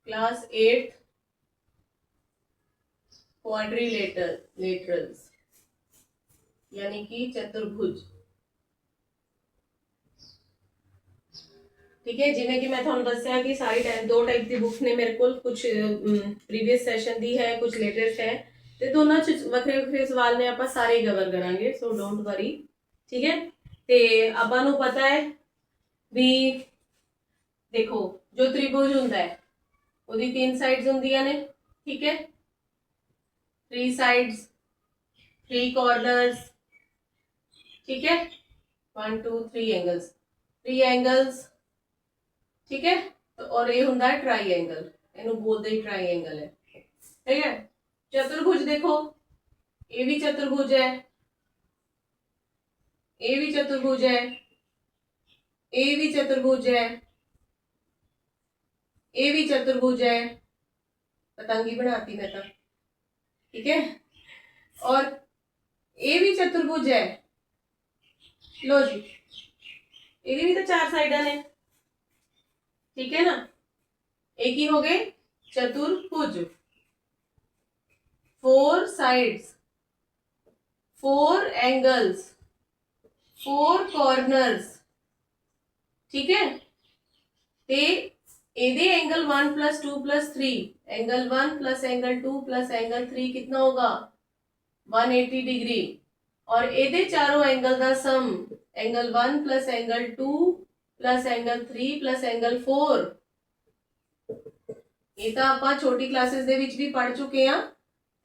Class 8 quadrilaterals यानी कि चतुर्भुज। ठीक है, जिन्हें कि मैं थोड़ा दस्या कि सारी दो टाइप की बुक ने मेरे को कुछ प्रीवियस सैशन दी है, कुछ लेटेस्ट है, ਤੇ ਦੋਨਾਂ ਚ ਵੱਖਰੇ ਵੱਖਰੇ ਸਵਾਲ ਨੇ, ਆਪਾਂ ਸਾਰੇ ਕਵਰ ਕਰਾਂਗੇ, ਸੋ ਡੋਂਟ ਵਰੀ। ਠੀਕ ਹੈ, ਤੇ ਆਪਾਂ ਨੂੰ ਪਤਾ ਹੈ ਵੀ ਦੇਖੋ ਜੋ त्रिभुज ਹੁੰਦਾ ਹੈ ਉਹਦੀ तीन ਸਾਈਡਸ ਹੁੰਦੀਆਂ ਨੇ। ठीक है, 3 साइड्स 3 कॉर्नर्स। ठीक है, 1 2 3 एंगल्स, 3 एंगल्स। ठीक है, तो और ये ਹੁੰਦਾ है ट्राइएंगल, ਇਹਨੂੰ बोलते ही ट्राइएंगल है। ठीक है, चतुर्भुज देखो, ये भी चतुर्भुज है, ये भी चतुर्भुज है, ये भी चतुर्भुज है, ये भी चतुर्भुज है। पतंगी बनाती मैं तो। ठीक है, और ये भी चतुर्भुज है। लो जी, ये भी तो 4 साइडा ने। ठीक है ना, एक ही हो गए चतुर्भुज, 4 साइड्स, 4 एंगल्स, 4 कॉर्नर्स। ठीक है, ते एदे एंगल 1 + 2 + 3, एंगल 1 + एंगल 2 + एंगल 3 कितना होगा 180 डिग्री। और एदे चारों एंगल का sum angle 1 + angle 2 + angle 3 + angle 4। ये तो आप छोटी क्लासेस दे विच भी पढ़ चुके हैं,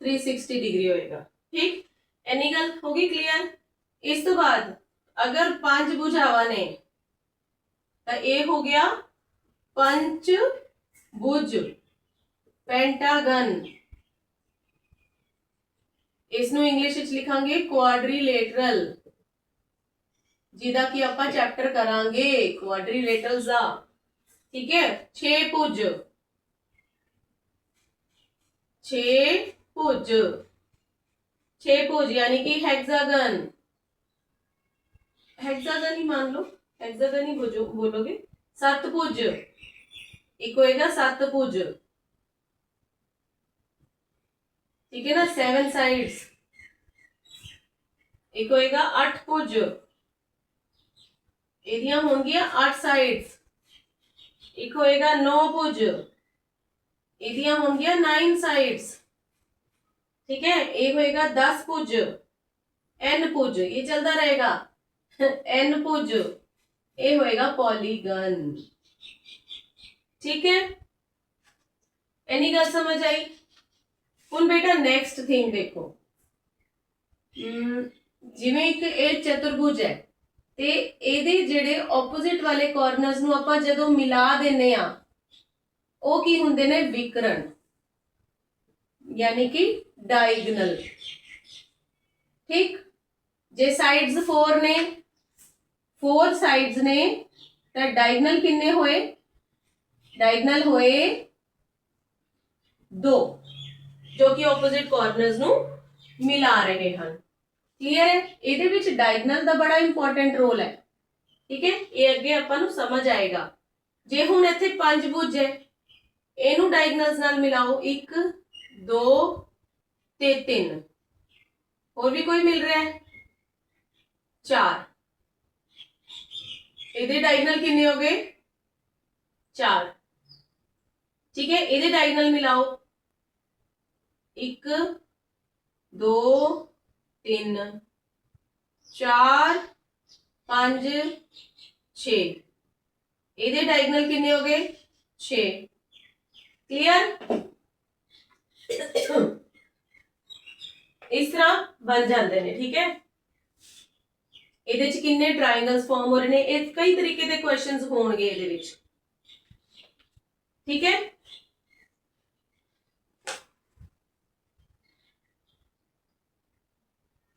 360 डिग्री होएगा। ठीक, एनी गल होगी क्लियर। इस तो बाद अगर 5 भुजावां ने तो ये हो गया पंचभुज, पेंटागन। इसनू इंग्लिश विच लिखांगे क्वाड्रिलेटरल, जिदा कि आपां चैप्टर करांगे क्वाड्रिलेटरल्स दा। ठीक है, 6 भुज, 6 भुज, 6 भुज यानी कि हेक्सागन, हेक्सागन ही मान लो, हेक्सागन ही बोलोगे। 7 भुज, एक होएगा 7 भुज। ठीक है ना, 7 साइड्स। एक होएगा 8 भुज, एदियां होंगियां 8 साइड्स। एक होएगा 9 भुज, एदियां होंगियां 9 साइड्स। ठीक है, एक होएगा 10 भुज, n भुज, ये चलता रहेगा n भुज, ये होएगा पॉलीगन। ठीक है, एनी गल समझ आई। हुण बेटा नेक्स्ट थिंग देखो, जिवें एक ये चतुर्भुज है ते एदे जेड़े ऑपोजिट वाले कॉर्नर्स नू आपां जदों मिला देने आ, ओ की हुंदे ने विकर्ण, यानी कि डायगनल। ठीक, जे साइड्स 4 ने, 4 साइड्स ने, तो डायगनल किन्ने होए, डायगनल होए 2, जो कि ऑपोजिट कॉर्नर्स नू मिला रहे हैं। क्लियर है, ਇਹਦੇ ਵਿੱਚ डायगनल ਦਾ बड़ा इंपॉर्टेंट रोल है। ठीक है, ये ਅੱਗੇ ਆਪਾਂ ਨੂੰ ਸਮਝ ਆਏਗਾ। ਜੇ ਹੁਣ ਇੱਥੇ ਪੰਜਭੁਜ ਹੈ, ਇਹਨੂੰ डायगनल्स ਨਾਲ ਮਿਲਾਓ, 1 2 ਤੇ 3, और भी कोई मिल रहा है 4, ਇਹਦੇ डायगनल कितने हो गए 4। ठीक है, ਇਹਦੇ डायगनल मिलाओ, 1 2 3 4 5 6, ਇਹਦੇ डायगनल कितने हो गए 6। क्लियर, इस तरह बन जाते हैं। ठीक है, ਇਹਦੇ ਚ ਕਿੰਨੇ ट्रायंगल्स फॉर्म हो रहे हैं, ਇਹ कई तरीके के क्वेश्चंस होंगे ਇਹਦੇ ਵਿੱਚ। ठीक है,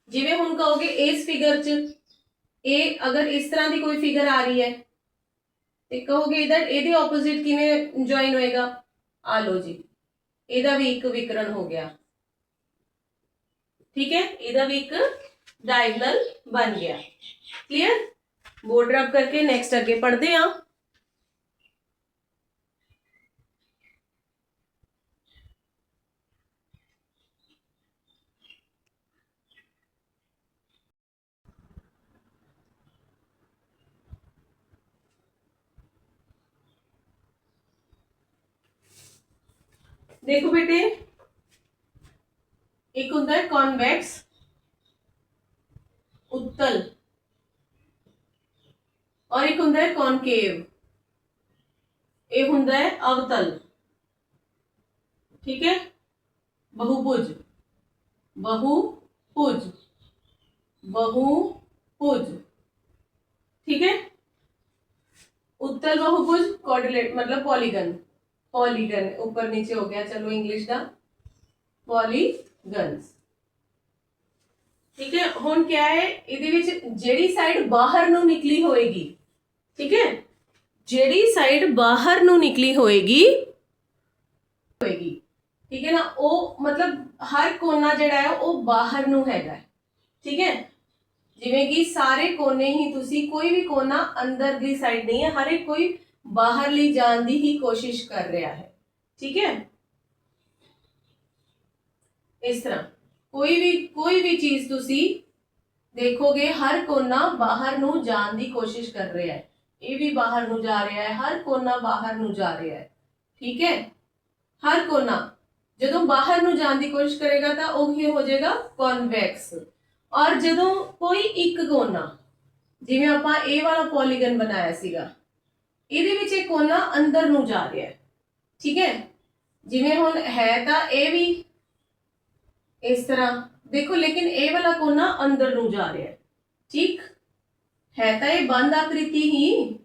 जिवें हुण कहोगे इस फिगर च ए अगर इस तरह की कोई फिगर आ रही है तो कहोगे इधर ਇਹਦੇ ऑपोजिट किवें ज्वाइन होएगा, आ लो जी, ਇਹਦਾ भी एक विकर्ण हो गया। ठीक है, ਇਹਦਾ भी एक डायगनल बन गया। क्लियर, बोर्ड रब करके नेक्स्ट अगे पढ़ते हैं। देखो बेटे, एक होता है कॉन्वेक्स उत्तल और एक होता है कॉनकेव, एक होता है अवतल। ठीक है, बहुभुज, बहुभुज, बहुभुज। ठीक है, उत्तल बहुभुज कोऑर्डिनेट मतलब पॉलीगन, पॉलीगन ऊपर नीचे हो गया, चलो इंग्लिश दा पॉलीगन्स। ठीक है, हुण क्या है ਇਹਦੇ ਵਿੱਚ ਜਿਹੜੀ ਸਾਈਡ ਬਾਹਰ ਨੂੰ ਨਿਕਲੀ ਹੋਏਗੀ, ਠੀਕ ਹੈ, ਜਿਹੜੀ ਸਾਈਡ ਬਾਹਰ ਨੂੰ ਨਿਕਲੀ ਹੋਏਗੀ ਠੀਕ ਹੈ ਨਾ, ਉਹ ਮਤਲਬ ਹਰ ਕੋਨਾ ਜਿਹੜਾ ਹੈ ਉਹ ਬਾਹਰ ਨੂੰ ਹੈਗਾ। ਠੀਕ ਹੈ, ਜਿਵੇਂ ਕਿ ਸਾਰੇ ਕੋਨੇ ਹੀ ਤੁਸੀਂ, ਕੋਈ ਵੀ ਕੋਨਾ ਅੰਦਰ ਦੀ ਸਾਈਡ ਨਹੀਂ ਹੈ, ਹਰ ਇੱਕ ਕੋਈ ਬਾਹਰਲੀ ਜਾਣ ਦੀ ਹੀ ਕੋਸ਼ਿਸ਼ ਕਰ ਰਿਹਾ ਹੈ। ਠੀਕ ਹੈ, ਇਸ ਤਰ੍ਹਾਂ ਕੋਈ ਵੀ ਚੀਜ਼ ਤੁਸੀਂ ਦੇਖੋਗੇ ਹਰ ਕੋਨਾ ਬਾਹਰ ਨੂੰ ਜਾਣ ਦੀ ਕੋਸ਼ਿਸ਼ ਕਰ ਰਿਹਾ ਹੈ, ਇਹ ਵੀ ਬਾਹਰ ਨੂੰ ਜਾ ਰਿਹਾ ਹੈ, ਹਰ ਕੋਨਾ ਬਾਹਰ ਨੂੰ ਜਾ ਰਿਹਾ ਹੈ। ਠੀਕ ਹੈ, ਹਰ ਕੋਨਾ ਜਦੋਂ ਬਾਹਰ ਨੂੰ ਜਾਣ ਦੀ ਕੋਸ਼ਿਸ਼ ਕਰੇਗਾ ਤਾਂ ਉਹ ਕੀ ਹੋ ਜਾਏਗਾ, ਕਨਵੈਕਸ। ਔਰ ਜਦੋਂ ਕੋਈ ਇੱਕ ਕੋਨਾ, ਜਿਵੇਂ ਆਪਾਂ ਇਹ ਵਾਲਾ ਪੋਲੀਗਨ ਬਣਾਇਆ ਸੀਗਾ, ਇਹਦੇ ਵਿੱਚ ਇਹ ਕੋਨਾ ਅੰਦਰ ਨੂੰ ਜਾ ਰਿਹਾ ਹੈ। ਠੀਕ ਹੈ, ਜਿਵੇਂ ਹੁਣ ਹੈ ਤਾਂ ਇਹ ਵੀ ਇਸ ਤਰ੍ਹਾਂ ਦੇਖੋ, ਲੇਕਿਨ ਇਹ ਵਾਲਾ ਕੋਨਾ ਅੰਦਰ ਨੂੰ ਜਾ ਰਿਹਾ ਹੈ। ਠੀਕ ਹੈ, ਤਾਂ ਇਹ ਬੰਦ ਆਕ੍ਰਿਤੀ ਹੀ,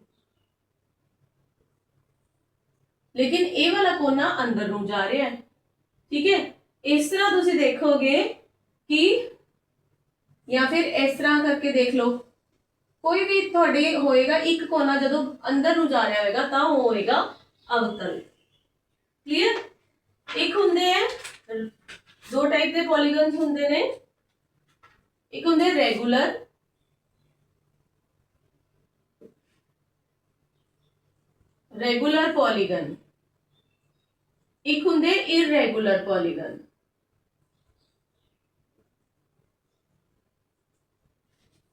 लेकिन ए वाला कोना अंदर ਨੂੰ ਜਾ ਰਿਹਾ ਹੈ। ठीक है, इस तरह ਤੁਸੀਂ देखोगे कि या फिर इस तरह करके देख लो, कोई भी ਤੁਹਾਡੇ ਹੋਏਗਾ ਇੱਕ ਕੋਨਾ ਜਦੋਂ ਅੰਦਰ ਨੂੰ ਜਾ ਰਿਹਾ ਹੋਏਗਾ ਤਾਂ ਉਹ ਹੋਏਗਾ ਅਵਤਲ। ਕਲੀਅਰ, ਇੱਕ ਹੁੰਦੇ ਹੈ ਦੋ ਟਾਈਪ ਦੇ ਪੋਲੀਗਨਸ ਹੁੰਦੇ ਨੇ, ਇੱਕ ਹੁੰਦੇ ਰੈਗੂਲਰ, ਰੈਗੂਲਰ ਪੋਲੀਗਨ, ਇੱਕ ਹੁੰਦੇ ਇਰੈਗੂਲਰ ਪੋਲੀਗਨ।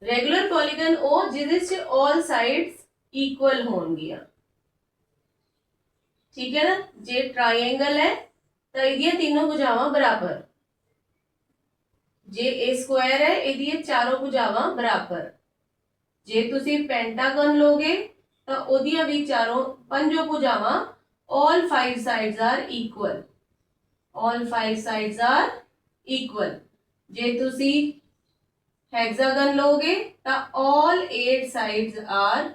ਰੈਗੂਲਰ ਪੋਲੀਗਨ ਉਹ ਜਿਹਦੇ ਚ ऑल ਸਾਈਡਸ ਇਕੁਅਲ ਹੋਣਗੀਆਂ। ਠੀਕ ਹੈ ਨਾ, ਜੇ ਟ੍ਰਾਇੰਗਲ ਹੈ ਤਾਂ ਇਹਦੀਆਂ तीनों ਭੁਜਾਵਾਂ ਬਰਾਬਰ, ਜੇ ਇਹ ਸਕੁਆਇਰ ਹੈ ਇਹਦੀਆਂ ਚਾਰੋਂ ਭੁਜਾਵਾਂ ਬਰਾਬਰ। ਜੇ ਤੁਸੀਂ ਪੈਂਟਾਗਨ ਲੋਗੇ ਤਾਂ ਉਹਦੀਆਂ ਵੀ ਚਾਰੋਂ ਪੰਜੋਂ ਭੁਜਾਵਾਂ all 5 sides are equal, all 5 sides are equal। ਜੇ ਤੁਸੀਂ hexagon ਲੋਗੇ ਤਾਂ all 8 sides are,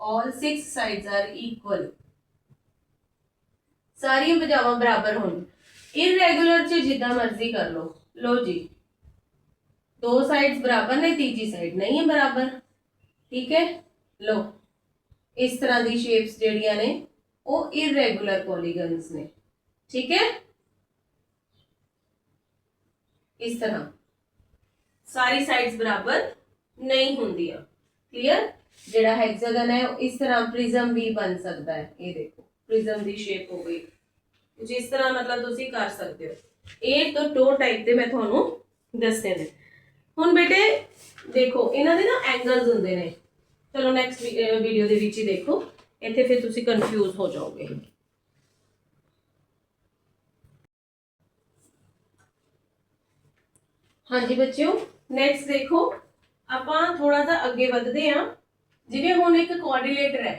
all 6 sides are equal, ਸਾਰੀਆਂ ਭੁਜਾਵਾਂ ਬਰਾਬਰ ਹੋਣ। irregular ਚ ਜਿੱਦਾਂ ਮਰਜ਼ੀ ਕਰ ਲਓ, लो जी दो साइड्स बराबर ने, तीजी साइड नहीं है बराबर। ठीक है, लो इस तरह दी शेप्स ਜਿਹੜੀਆਂ ਨੇ ਉਹ इरेगुलर पॉलीगन्स ने। ठीक है, इस तरह सारी साइड्स बराबर नहीं ਹੁੰਦੀਆਂ। क्लियर, ਜਿਹੜਾ हेक्सागन है इस तरह प्रिज्म भी बन सकता है। ये देखो प्रिज्म ਦੀ शेप हो गई कुछ इस तरह, मतलब ਤੁਸੀਂ ਕਰ ਸਕਦੇ ਹੋ। ਇਹ ਤਾਂ ਦੋ ਟਾਈਪ ਦੇ ਮੈਂ ਤੁਹਾਨੂੰ ਦੱਸਦੇ ਨੇ। ਹੁਣ ਬੇਟੇ ਦੇਖੋ ਇਹਨਾਂ ਦੇ ਨਾ ਐਂਗਲਸ ਹੁੰਦੇ ਨੇ, ਚਲੋ ਨੈਕਸਟ ਵੀਡੀਓ ਦੇ ਵਿੱਚ ਹੀ ਦੇਖੋ, ਇੱਥੇ ਫਿਰ ਤੁਸੀਂ ਕਨਫਿਊਜ਼ ਹੋ ਜਾਓਗੇ। ਹਾਂਜੀ ਬੱਚਿਓ, ਨੈਕਸਟ ਦੇਖੋ ਆਪਾਂ ਥੋੜਾ ਜਿਹਾ ਅੱਗੇ ਵਧਦੇ ਹਾਂ। ਜਿਵੇਂ ਹੁਣ ਇੱਕ ਕੋਆਰਡੀਨੇਟਰ ਹੈ,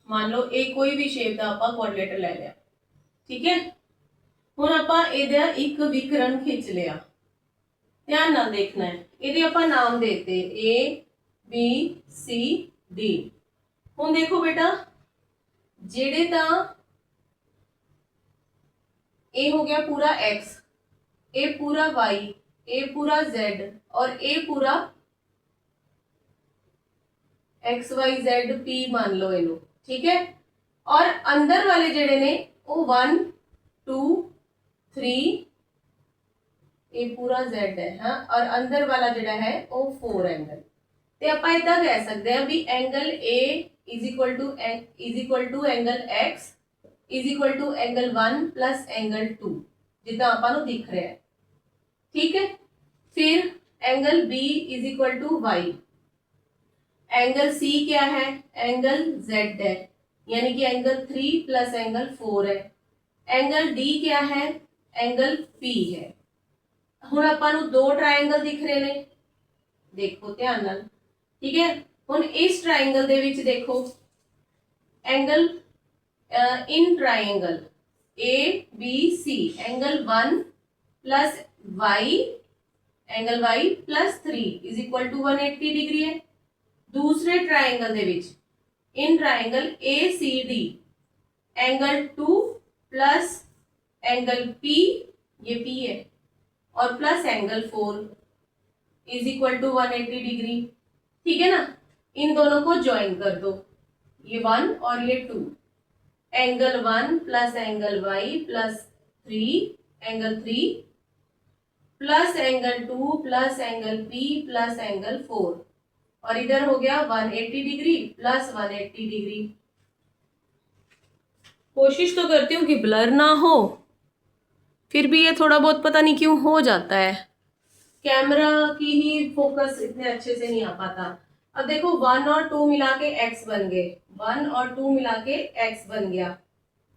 मान लो ये कोई भी शेप का आप कोऑर्डिनेटर ले लिया। ठीक है, हुण आपां इहदा एक विकर्ण खिंच लिया, ध्यान नाल देखना है। इहदे आपां नाम देते ए बी सी डी। हुण देखो बेटा, जेड़े तां ए हो गया पूरा एक्स, ए पूरा वाई, ए पूरा जेड और ए पूरा एक्स वाई जेड पी मान लो इनू। ठीक है, और अंदर वाले जेड़े ने वो 1 2 3, ये पूरा Z है हाँ, और अंदर वाला जेड़ा है वो 4 एंगल। ते आपां इदां कह सकते हैं भी angle A is equal to angle X is equal to angle 1 plus angle 2, जिद्दां आपां नूं दिख रहा है। ठीक है, फिर angle B is equal to Y, angle C क्या है, एंगल जेड है, यानी कि एंगल 3 प्लस एंगल 4 है। एंगल डी क्या है, एंगल पी है। ਹੁਣ ਆਪਾਂ ਨੂੰ ਦੋ ਟ੍ਰਾਇੰਗਲ ਦਿਖ ਰਹੇ ਨੇ, ਦੇਖੋ ਧਿਆਨ ਨਾਲ, ਠੀਕ ਹੈ। ਹੁਣ ਇਸ ਟ੍ਰਾਇੰਗਲ ਦੇ ਵਿੱਚ ਦੇਖੋ angle in triangle A B C angle 1 plus Y, angle Y plus 3 is equal to 180 degree है। दूसरे ट्राइंगल दे विच in triangle A C D angle 2 plus angle P, ये पी है, और plus angle 4 is equal to 180 degree, ठीक है ना। इन दोनों को ज्वाइन कर दो, ये 1 और ये 2, angle 1 plus angle Y plus 3 angle 3 plus angle 2 plus angle P plus angle 4, और इधर हो गया 180 डिग्री प्लस 180 डिग्री। कोशिश तो करती हूँ कि ब्लर ना हो, फिर भी ये थोड़ा बहुत पता नहीं क्यों हो जाता है, कैमरा की ही फोकस इतने अच्छे से नहीं आ पाता। अब देखो 1 और 2 मिला के x बन गए, 1 और 2 मिला के x बन गया,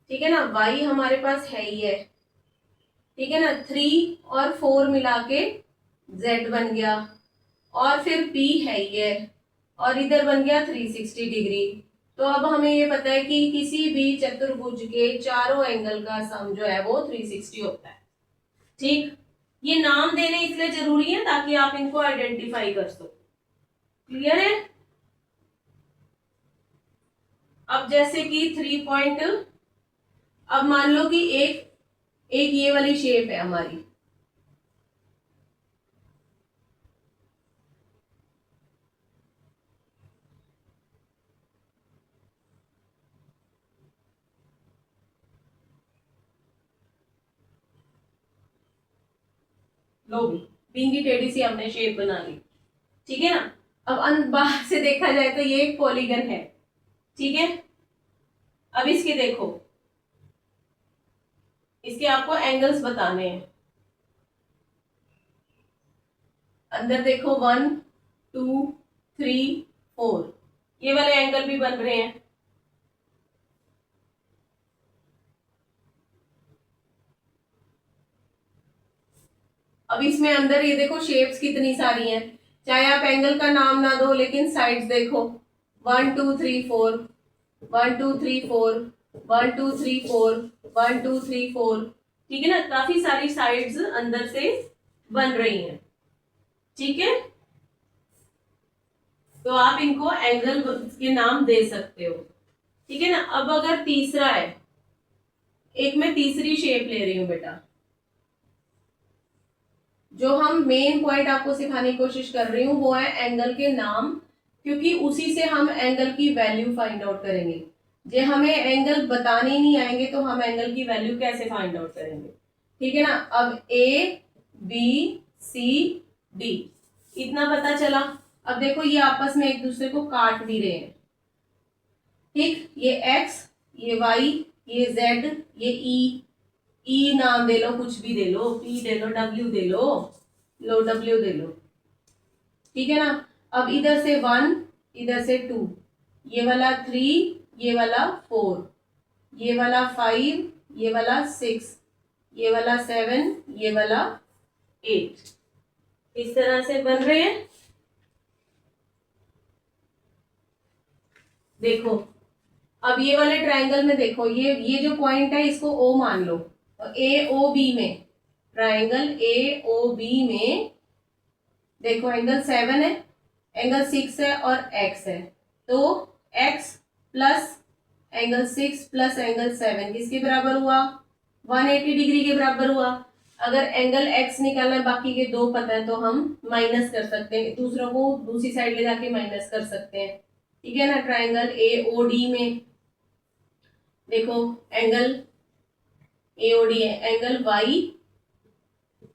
ठीक है ना। y हमारे पास है ही है, ठीक है ना। 3 और 4 मिला के z बन गया, और फिर p है ही है, और इधर बन गया 360 डिग्री। तो अब हमें ये पता है कि किसी भी चतुर्भुज के चारों एंगल का सम जो है वो 360 होता है, ठीक। ये नाम देने इसलिए जरूरी है ताकि आप इनको आइडेंटिफाई कर सको, क्लियर है। अब जैसे कि 3 पॉइंट, अब मान लो कि एक ये वाली शेप है हमारी, लो भी बिंगी टेढ़ी सी हमने शेप बना ली, ठीक है ना। अब बाहर से देखा जाए तो ये एक पॉलीगन है, ठीक है। अब इसके देखो, इसके आपको एंगल्स बताने हैं। अंदर देखो 1 2 3 4, ये वाले एंगल भी बन रहे हैं। अब इसमें अंदर ये देखो शेप्स कितनी सारी हैं, चाहे आप एंगल का नाम ना दो लेकिन साइड्स देखो, 1 2 3 4, 1 2 3 4, 1 2 3 4, 1 2 3 4, ठीक है ना। काफी सारी साइड्स अंदर से बन रही हैं, ठीक है। तो आप इनको एंगल के नाम दे सकते हो, ठीक है ना। अब अगर तीसरा है, एक मैं तीसरी शेप ले रही हूं बेटा, जो हम मेन पॉइंट आपको सिखाने की कोशिश कर रही हूँ वो है एंगल के नाम, क्योंकि उसी से हम एंगल की वैल्यू फाइंड आउट करेंगे। जे हमें एंगल बताने ही नहीं आएंगे तो हम एंगल की वैल्यू कैसे फाइंड आउट करेंगे, ठीक है ना। अब ए बी सी डी इतना पता चला। अब देखो ये आपस में एक दूसरे को काट भी रहे हैं, ठीक। ये x, ये y, ये z, ये ई नाम दे लो, कुछ भी दे लो, पी दे लो, डब्ल्यू दे लो, डब्ल्यू दे लो, ठीक है ना। अब इधर से 1, इधर से 2, ये वाला 3, ये वाला 4, ये वाला 5, ये वाला 6, ये वाला 7, ये वाला 8, इस तरह से बन रहे हैं। देखो अब ये वाले ट्राइंगल में देखो, ये जो पॉइंट है इसको O मान लो, ए ओ बी में, ट्राइंगल ए ओ बी में देखो एंगल 7 है, एंगल 6 है और x है, तो x plus angle 6 plus angle 7 किसके बराबर हुआ, 180 डिग्री के बराबर हुआ। अगर एंगल x निकालना है, बाकी के दो पता है तो हम माइनस कर सकते हैं, दूसरों को दूसरी साइड ले जाके माइनस कर सकते हैं, ठीक है ना। ट्राइंगल ए ओ डी में देखो एंगल एओडी है, angle y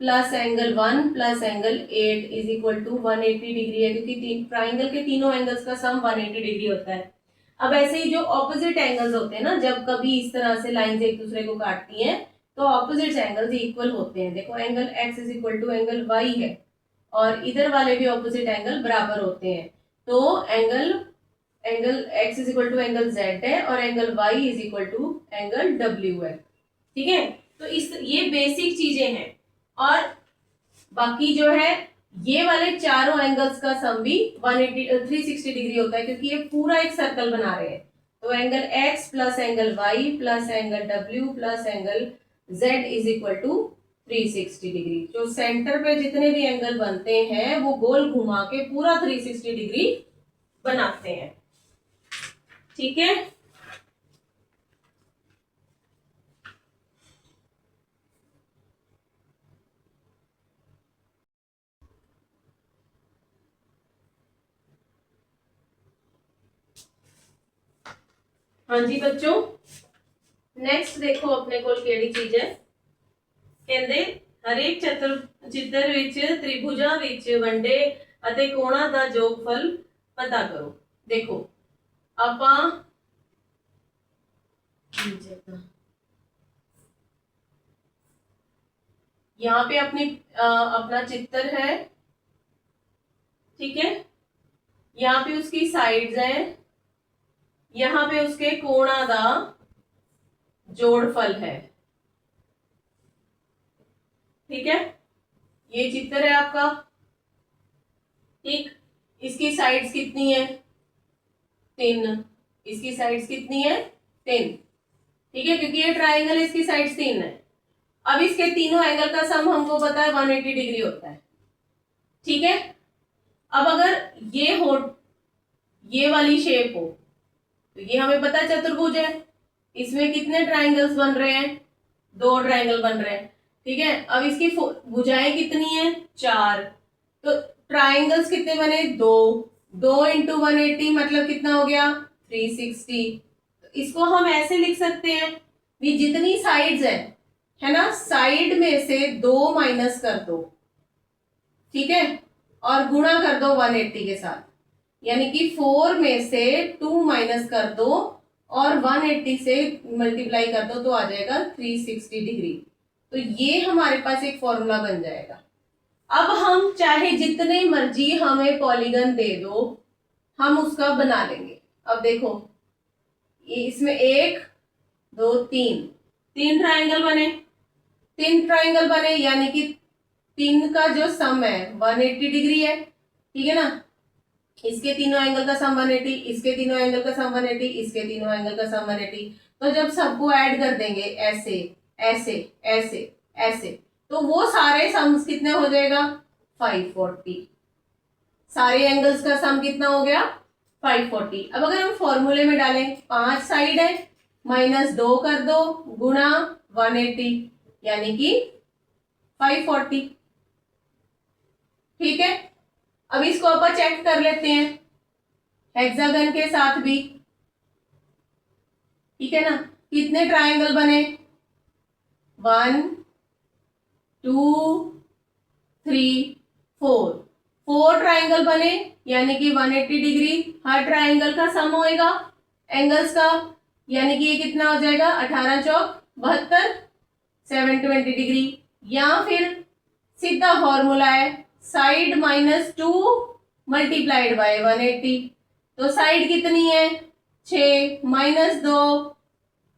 plus angle 1 plus angle 8 is equal to 180 degree है, क्योंकि ट्राइंगल के तीनों एंगल्स का सम 180 डिग्री होता है। अब ऐसे ही जो ऑपोजिट एंगल्स होते हैं ना, जब कभी इस तरह से लाइंस एक दूसरे को काटती हैं तो ऑपोजिट एंगल्स इक्वल होते हैं। देखो angle x is equal to angle y है, और इधर वाले भी ऑपोजिट एंगल बराबर होते हैं। तो angle angle x is equal to angle z है और angle y is equal to angle w है। ठीक है, तो इस ये बेसिक चीजें हैं। और बाकी जो है ये वाले चारों एंगल्स का सम भी 180 360 डिग्री होता है, क्योंकि ये पूरा एक सर्कल बना रहे हैं। तो angle x plus angle y plus angle w plus angle z is equal to 360 degree. जो सेंटर पे जितने भी एंगल बनते हैं वो गोल घुमा के पूरा 360 डिग्री बनाते हैं। ठीक है, हाँ जी बच्चों, नेक्स्ट देखो अपने को केड़ी चीज है। कहते हरेक चित्र विच त्रिभुजा विच वंडे अते कोणा दा जोगफल पता करो। देखो आपां यहाँ पे अपना चित्र है। ठीक है, यहाँ पे उसकी साइड्स हैं, यहाँ पे उसके कोणा दा जोड़फल है। ठीक है, ये चित्र है आपका। ठीक, इसकी साइड्स कितनी है? 3। इसकी साइड्स कितनी है? 3। ठीक है, क्योंकि ये ट्राइंगल है, इसकी साइड्स 3 है। अब इसके तीनों एंगल का सम हमको पता है 180 डिग्री होता है। ठीक है, अब अगर ये वाली शेप हो तो ये हमें पता है चतुर्भुज है। इसमें कितने ट्राइंगल्स बन रहे हैं? 2 ट्राइंगल बन रहे हैं। ठीक है, अब इसकी भुजाएं कितनी है? 4। तो ट्राइंगल्स कितने बने? 2 इंटू 180 मतलब कितना हो गया? 360। तो इसको हम ऐसे लिख सकते हैं कि जितनी साइड्स है ना, साइड में से 2 माइनस कर दो। ठीक है, और गुणा कर दो 180 के साथ, यानी कि 4 में से 2 माइनस कर दो और 180 से मल्टीप्लाई कर दो तो आ जाएगा 360 डिग्री। तो ये हमारे पास एक फॉर्मूला बन जाएगा। अब हम चाहे जितने मर्जी हमें पॉलीगन दे दो, हम उसका बना लेंगे। अब देखो इसमें 1 2 3 ट्राइंगल बने। 3 ट्राइंगल बने यानी कि 3 का जो सम है 180 डिग्री है। ठीक है ना, इसके तीनों एंगल का सम 180, इसके तीनों एंगल का सम 180, इसके तीनों एंगल का सम 180। तो जब सबको ऐड कर देंगे ऐसे ऐसे ऐसे ऐसे, तो वो सारे सम्स कितने हो जाएगा? 540। सारे एंगल्स का सम कितना हो गया? 540। अब अगर हम फॉर्मूले में डालें, 5 साइड है, माइनस 2 कर दो गुणा 180 यानी कि 540। ठीक है, अब इसको अपन चेक कर लेते हैं हेक्सागन के साथ भी। ठीक है ना, कितने ट्राइंगल बने? 1 2 3 4 ट्राइंगल बने, यानी कि 180 डिग्री हर ट्राइंगल का सम होएगा एंगल्स का, यानी कि ये कितना हो जाएगा? 18 चौक 72, 720 डिग्री। या फिर सीधा फॉर्मूला है साइड माइनस 2 मल्टीप्लाइड बाय 180। तो साइड कितनी है? 6 माइनस 2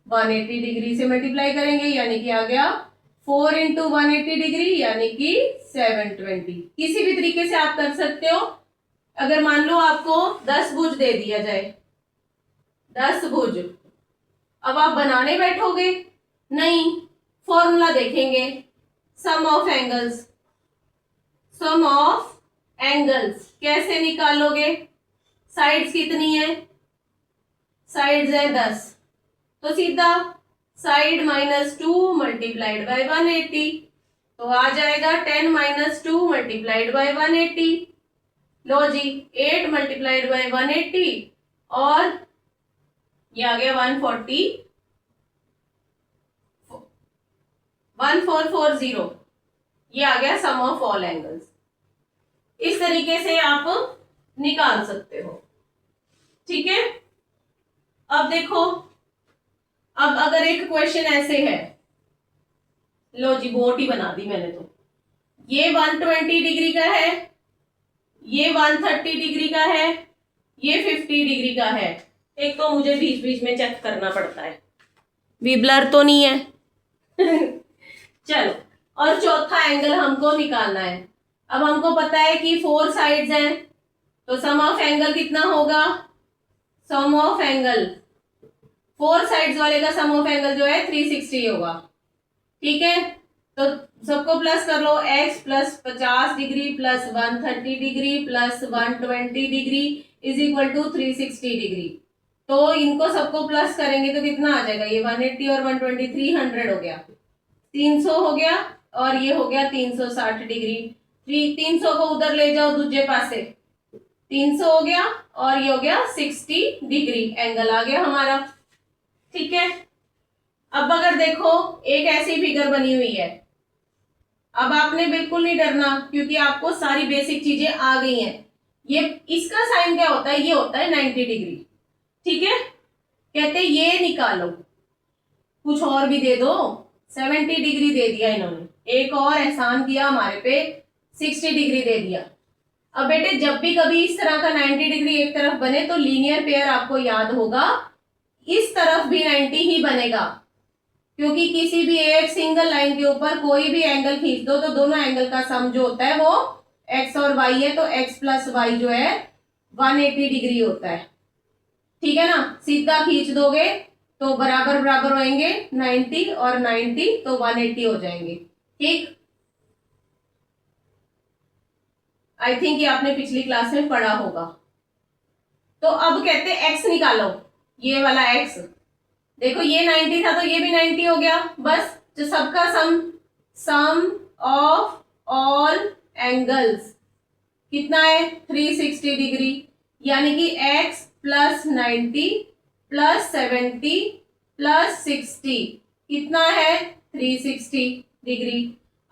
180 डिग्री से मल्टीप्लाई करेंगे, यानी कि आ गया 4 इंटू 180 डिग्री यानी कि 720। किसी भी तरीके से आप कर सकते हो। अगर मान लो आपको 10 भुज दे दिया जाए, 10 भुज, अब आप बनाने बैठोगे? नहीं, फॉर्मूला देखेंगे sum of angles. Sum of angles कैसे निकालोगे? साइड्स कितनी है? साइड्स है 10, तो सीधा साइड माइनस 2 मल्टीप्लाइड बाय 180, तो आ जाएगा 10 माइनस 2 मल्टीप्लाइड बाय 180। लो जी, 8 मल्टीप्लाइड बाय 180 और ये आ गया 1440। ये आ गया सम ऑफ ऑल एंगल्स। इस तरीके से आप निकाल सकते हो। ठीक है, अब देखो, अब अगर एक क्वेश्चन ऐसे है, लो जी बोट ही बना दी मैंने, तो ये 120 डिग्री का है, ये 130 डिग्री का है, ये 50 डिग्री का है। एक तो मुझे बीच बीच में चेक करना पड़ता है, भी ब्लर तो नहीं है। चलो, और चौथा एंगल हमको निकालना है। अब हमको पता है कि 4 साइड्स हैं, तो सम ऑफ एंगल कितना होगा? सम ऑफ एंगल 4 साइड्स वाले का सम ऑफ एंगल जो है 360 होगा। ठीक है, तो सबको प्लस कर लो। x plus 50 degree plus 130 degree plus 120 degree is equal to 360 degree. तो इनको सबको प्लस करेंगे तो कितना आ जाएगा? ये 180 और 120 300 हो गया, 300 हो गया, और ये हो गया 360 डिग्री। 300 को उधर ले जाओ दूसरे पासे, 300 हो गया, और ये हो गया 60 डिग्री एंगल आ गया हमारा। ठीक है, अब अगर देखो एक ऐसी फिगर बनी हुई है, अब आपने बिल्कुल नहीं डरना क्योंकि आपको सारी बेसिक चीजें आ गई हैं। ये इसका साइन क्या होता है? ये होता है 90 डिग्री। ठीक है, कहते ये निकालो, कुछ और भी दे दो। 70 डिग्री दे दिया इन्होंने, एक और एहसान किया हमारे पे, 60 डिग्री दे दिया। अब बेटे जब भी कभी इस तरह का 90 डिग्री एक तरफ बने तो लीनियर पेयर आपको याद होगा, इस तरफ भी 90 ही बनेगा, क्योंकि किसी भी एक सिंगल लाइन के ऊपर कोई भी एंगल खींच दो तो दोनों एंगल का सम जो होता है वो x और y है, तो x प्लस वाई जो है 180 डिग्री होता है। ठीक है ना, सीधा खींच दोगे तो बराबर बराबर होंगे 90 और 90, तो 180 हो जाएंगे। ठीक, आई थिंक ये आपने पिछली क्लास में पढ़ा होगा। तो अब कहते हैं x निकालो, ये वाला x, देखो ये 90 था तो ये भी 90 हो गया। बस जो सबका सम ऑफ ऑल एंगल्स कितना है? 360 डिग्री, यानी कि x प्लस 90 प्लस 70 प्लस 60 कितना है? 360 डिग्री।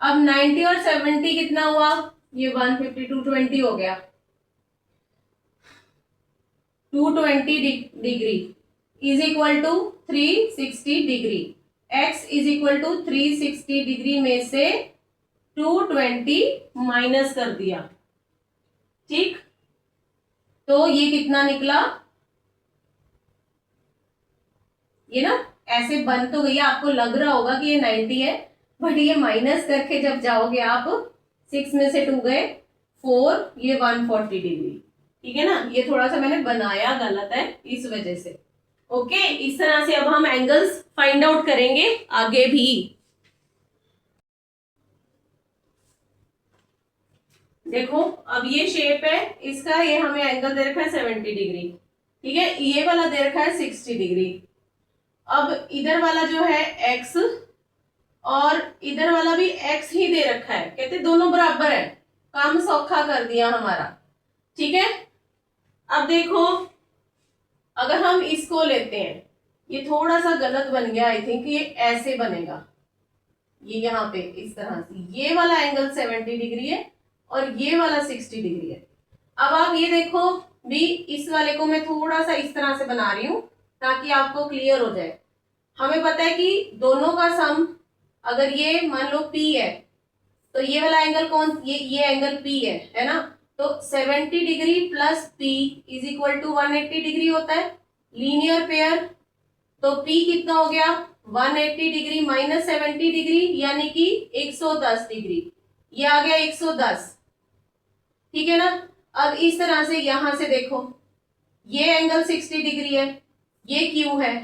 अब 90 और 70 कितना हुआ? ये 150, 220 हो गया, 220 degree is equal to 360 degree. x is equal to 360 degree में से 220 माइनस कर दिया। ठीक, तो ये कितना निकला? ये ना ऐसे बन तो गई, आपको लग रहा होगा कि ये 90 है, बट ये माइनस करके जब जाओगे आप, 6 में से 2 गए 4, ये 140 डिग्री। ठीक है ना, ये थोड़ा सा मैंने बनाया गलत है इस वजह से। ओके, इस तरह से अब हम एंगल्स फाइंड आउट करेंगे आगे भी। देखो अब ये शेप है इसका, ये हमें एंगल दे रखा है 70 डिग्री। ठीक है, ये वाला दे रखा है 60 डिग्री। अब इधर वाला जो है x और इधर वाला भी x ही दे रखा है, कहते दोनों बराबर है, काम सौखा कर दिया हमारा। ठीक है, अब देखो अगर हम इसको लेते हैं, ये थोड़ा सा गलत बन गया, आई थिंक ये ऐसे बनेगा, ये यहाँ पे इस तरह से, ये वाला एंगल 70 डिग्री है और ये वाला 60 डिग्री है। अब आप ये देखो भी, इस वाले को मैं थोड़ा सा इस तरह से बना रही हूं ताकि आपको क्लियर हो जाए। हमें पता है कि दोनों का सम, अगर ये मान लो P है तो ये वाला एंगल कौन, ये एंगल P है ना, तो 70 degree plus P is equal to 180 degree होता है, लीनियर पेयर। तो P कितना हो गया? 180 डिग्री माइनस 70 डिग्री, यानी कि 110 डिग्री, ये आ गया 110। ठीक है ना, अब इस तरह से यहां से देखो, ये एंगल 60 डिग्री है, ये Q है।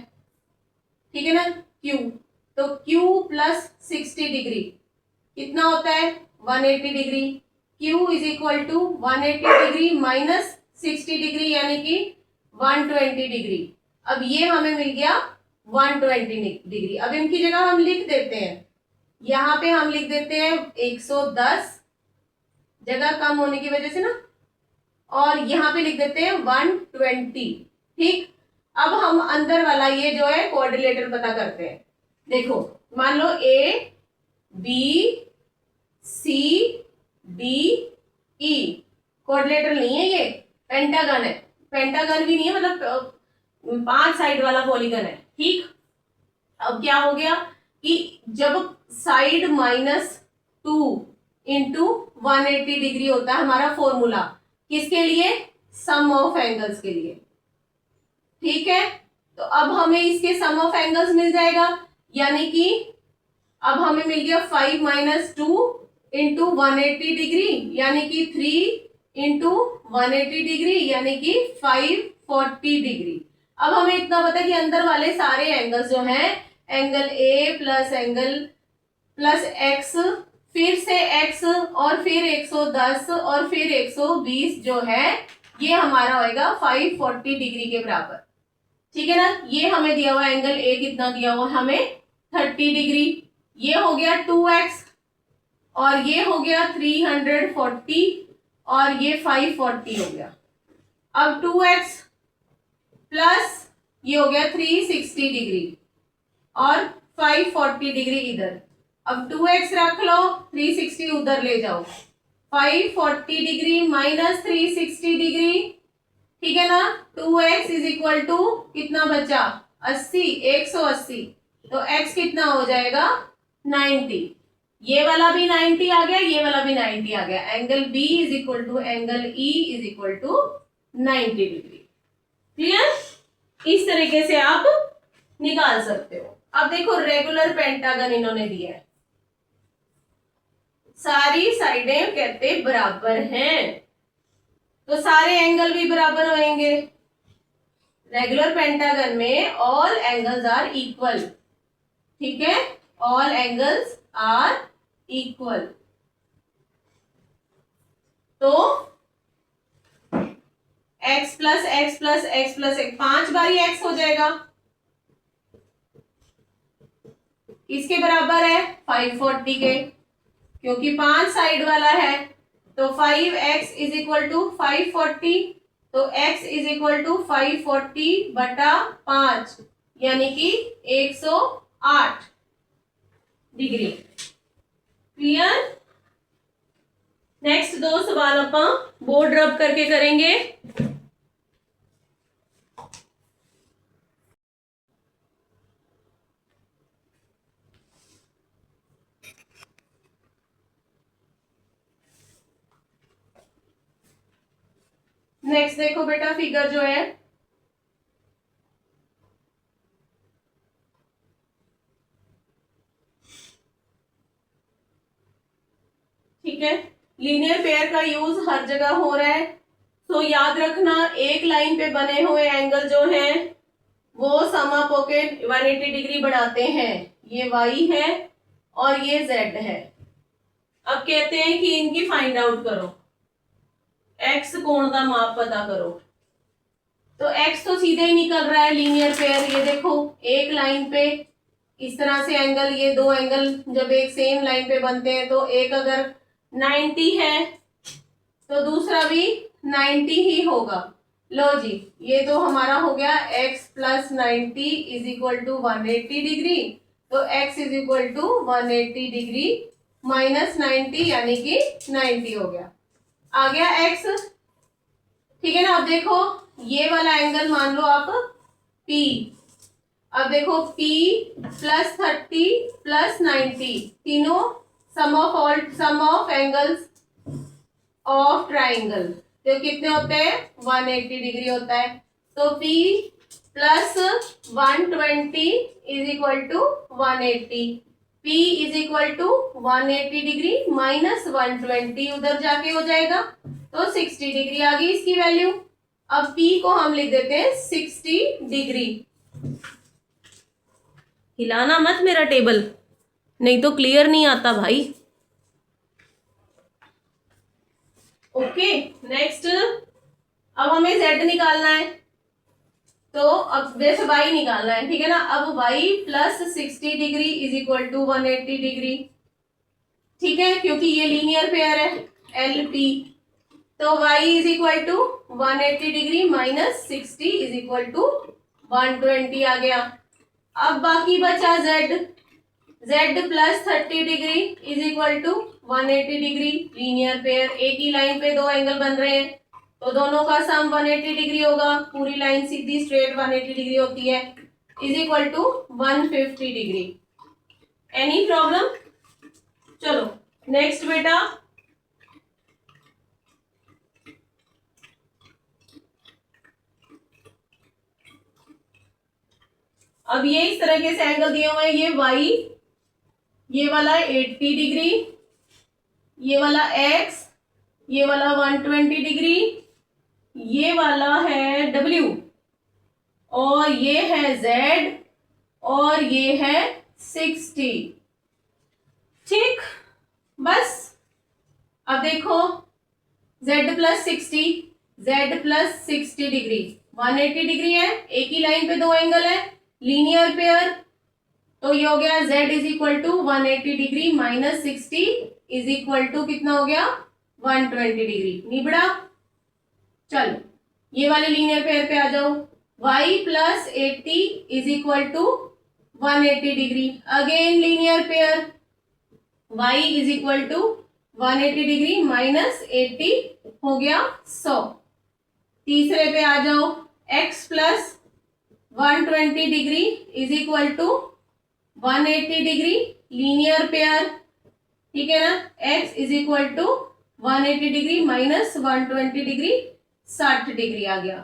ठीक है ना, Q, तो Q प्लस 60 डिग्री कितना होता है? 180 degree. Q is equal to 180 degree minus 60 degree, यानी कि 120 डिग्री। अब ये हमें मिल गया 120 डिग्री। अब इनकी जगह हम लिख देते हैं, यहाँ पे हम लिख देते हैं 110, जगह कम होने की वजह से ना, और यहाँ पे लिख देते हैं 120। ठीक, अब हम अंदर वाला ये जो है कोऑर्डिनेटर पता करते हैं। देखो मान लो A B C D E, coordinator नहीं है, ये पेंटागन है, पेंटागन भी नहीं है, मतलब 5 साइड वाला पॉलीगन है। ठीक, अब क्या हो गया कि जब साइड -2 इंटू 180 डिग्री होता है हमारा फॉर्मूला, किसके लिए? सम ऑफ एंगल्स के लिए। ठीक है, तो अब हमें इसके सम ऑफ एंगल्स मिल जाएगा, यानी कि अब हमें मिल गया 5 माइनस 2 इंटू 180 डिग्री, यानी कि 3 इंटू 180 डिग्री, यानी कि 540 डिग्री। अब हमें इतना पता है कि अंदर वाले सारे एंगल्स जो हैं, angle A plus angle plus x, फिर से एक्स और फिर 110 और फिर 120 जो है, ये हमारा होएगा 540 डिग्री के बराबर। ठीक है ना, ये हमें दिया हुआ एंगल ए कितना दिया हुआ हमें 30 डिग्री, ये हो गया 2x और ये हो गया 340 और ये 540 हो गया। अब 2x प्लस ये हो गया 360 डिग्री और 540 डिग्री इधर। अब 2x रख लो, 360 उधर ले जाओ, 540 डिग्री माइनस 360 डिग्री। ठीक है ना, 2x इज इक्वल टू कितना बचा 80, 180, तो x कितना हो जाएगा 90। ये वाला भी 90 आ गया, ये वाला भी 90 आ गया। Angle B is equal to angle E is equal to 90 degree. Clear? इस तरीके से आप निकाल सकते हो। अब देखो रेगुलर पेंटागन इन्होंने दिया है, सारी साइडें कहते बराबर हैं, तो सारे एंगल भी बराबर होंगे। रेगुलर पेंटागन में ऑल एंगल्स आर इक्वल। ठीक है, ऑल एंगल्स आर इक्वल, तो x plus x plus x plus एक 5 बारी x हो जाएगा, इसके बराबर है 540 के, क्योंकि 5 साइड वाला है, तो 5x इज इक्वल टू 540, तो x इज इक्वल टू 540 बटा 5, यानी कि 108 डिग्री। क्लियर? नेक्स्ट दो सवाल अपन बोर्ड रब करके करेंगे। नेक्स्ट देखो बेटा, फिगर जो है ठीक है, लीनियर पेयर का यूज हर जगह हो रहा है, तो याद रखना एक लाइन पे बने हुए एंगल जो हैं वो समा पॉकेट 180 डिग्री बनाते हैं। ये y है और ये z है। अब कहते हैं कि इनकी फाइंड आउट करो, x कोण का माप पता करो। तो x तो सीधे ही निकल रहा है लीनियर पेयर, ये देखो एक लाइन पे इस तरह से एंगल, ये दो एंगल जब एक सेम लाइन पे बनते हैं तो एक अगर 90 है तो दूसरा भी 90 ही होगा। लो जी, ये तो हमारा हो गया x plus 90 is equal to 180 degree, तो x is equal to 180 degree minus 90, यानी कि 90 हो गया, आ गया x। ठीक है ना, अब देखो ये वाला एंगल मान लो आप P। अब देखो P प्लस 30 प्लस 90, तीनों सम ऑफ एंगल्स ऑफ ट्राइंगल, तो कितने होते हैं 180 डिग्री होता है, तो P plus 120 is equal to 180, P is equal to 180 degree minus 120 उधर जाके हो जाएगा, तो 60 डिग्री आ गई इसकी वैल्यू। अब P को हम लिख देते हैं 60 डिग्री। हिलाना मत मेरा टेबल, नहीं तो क्लियर नहीं आता भाई। ओके, नेक्स्ट अब हमें z निकालना है, तो अब जैसे y निकालना है, ठीक है ना। अब y plus 60 degree is equal to 180 degree, ठीक है, क्योंकि ये लीनियर पेयर है LP, तो y is equal to 180 degree minus 60 is equal to 120 आ गया। अब बाकी बचा z plus 30 degree is equal to 180 degree, linear pair, एक ही लाइन पे दो एंगल बन रहे हैं तो दोनों का सम 180 डिग्री होगा, पूरी लाइन सीधी स्ट्रेट 180 डिग्री होती है, is equal to 150 degree. Any problem? चलो नेक्स्ट बेटा, अब ये इस तरीके से एंगल दिए हुए हैं, ये वाई, ये वाला 80 डिग्री, ये वाला एक्स, ये वाला 120 डिग्री, ये वाला है डब्ल्यू, और ये है जेड, और ये है 60। ठीक, बस अब देखो z plus 60, z plus 60 degree 180 degree है, एक ही लाइन पे दो एंगल है, लीनियर पेयर, तो ये हो गया z is equal to 180 degree minus 60 is equal to कितना हो गया 120 डिग्री। निबड़ा, चलो ये वाले लीनियर पेयर पे आ जाओ, y plus 80 is equal to 180 degree, again linear pair, y is equal to 180 degree minus 80 हो गया 100। तीसरे पे आ जाओ, x plus 120 degree is equal to 180 degree, linear pair, ठीक है ना, x is equal to 180 degree minus 120 degree 60 degree आ गया।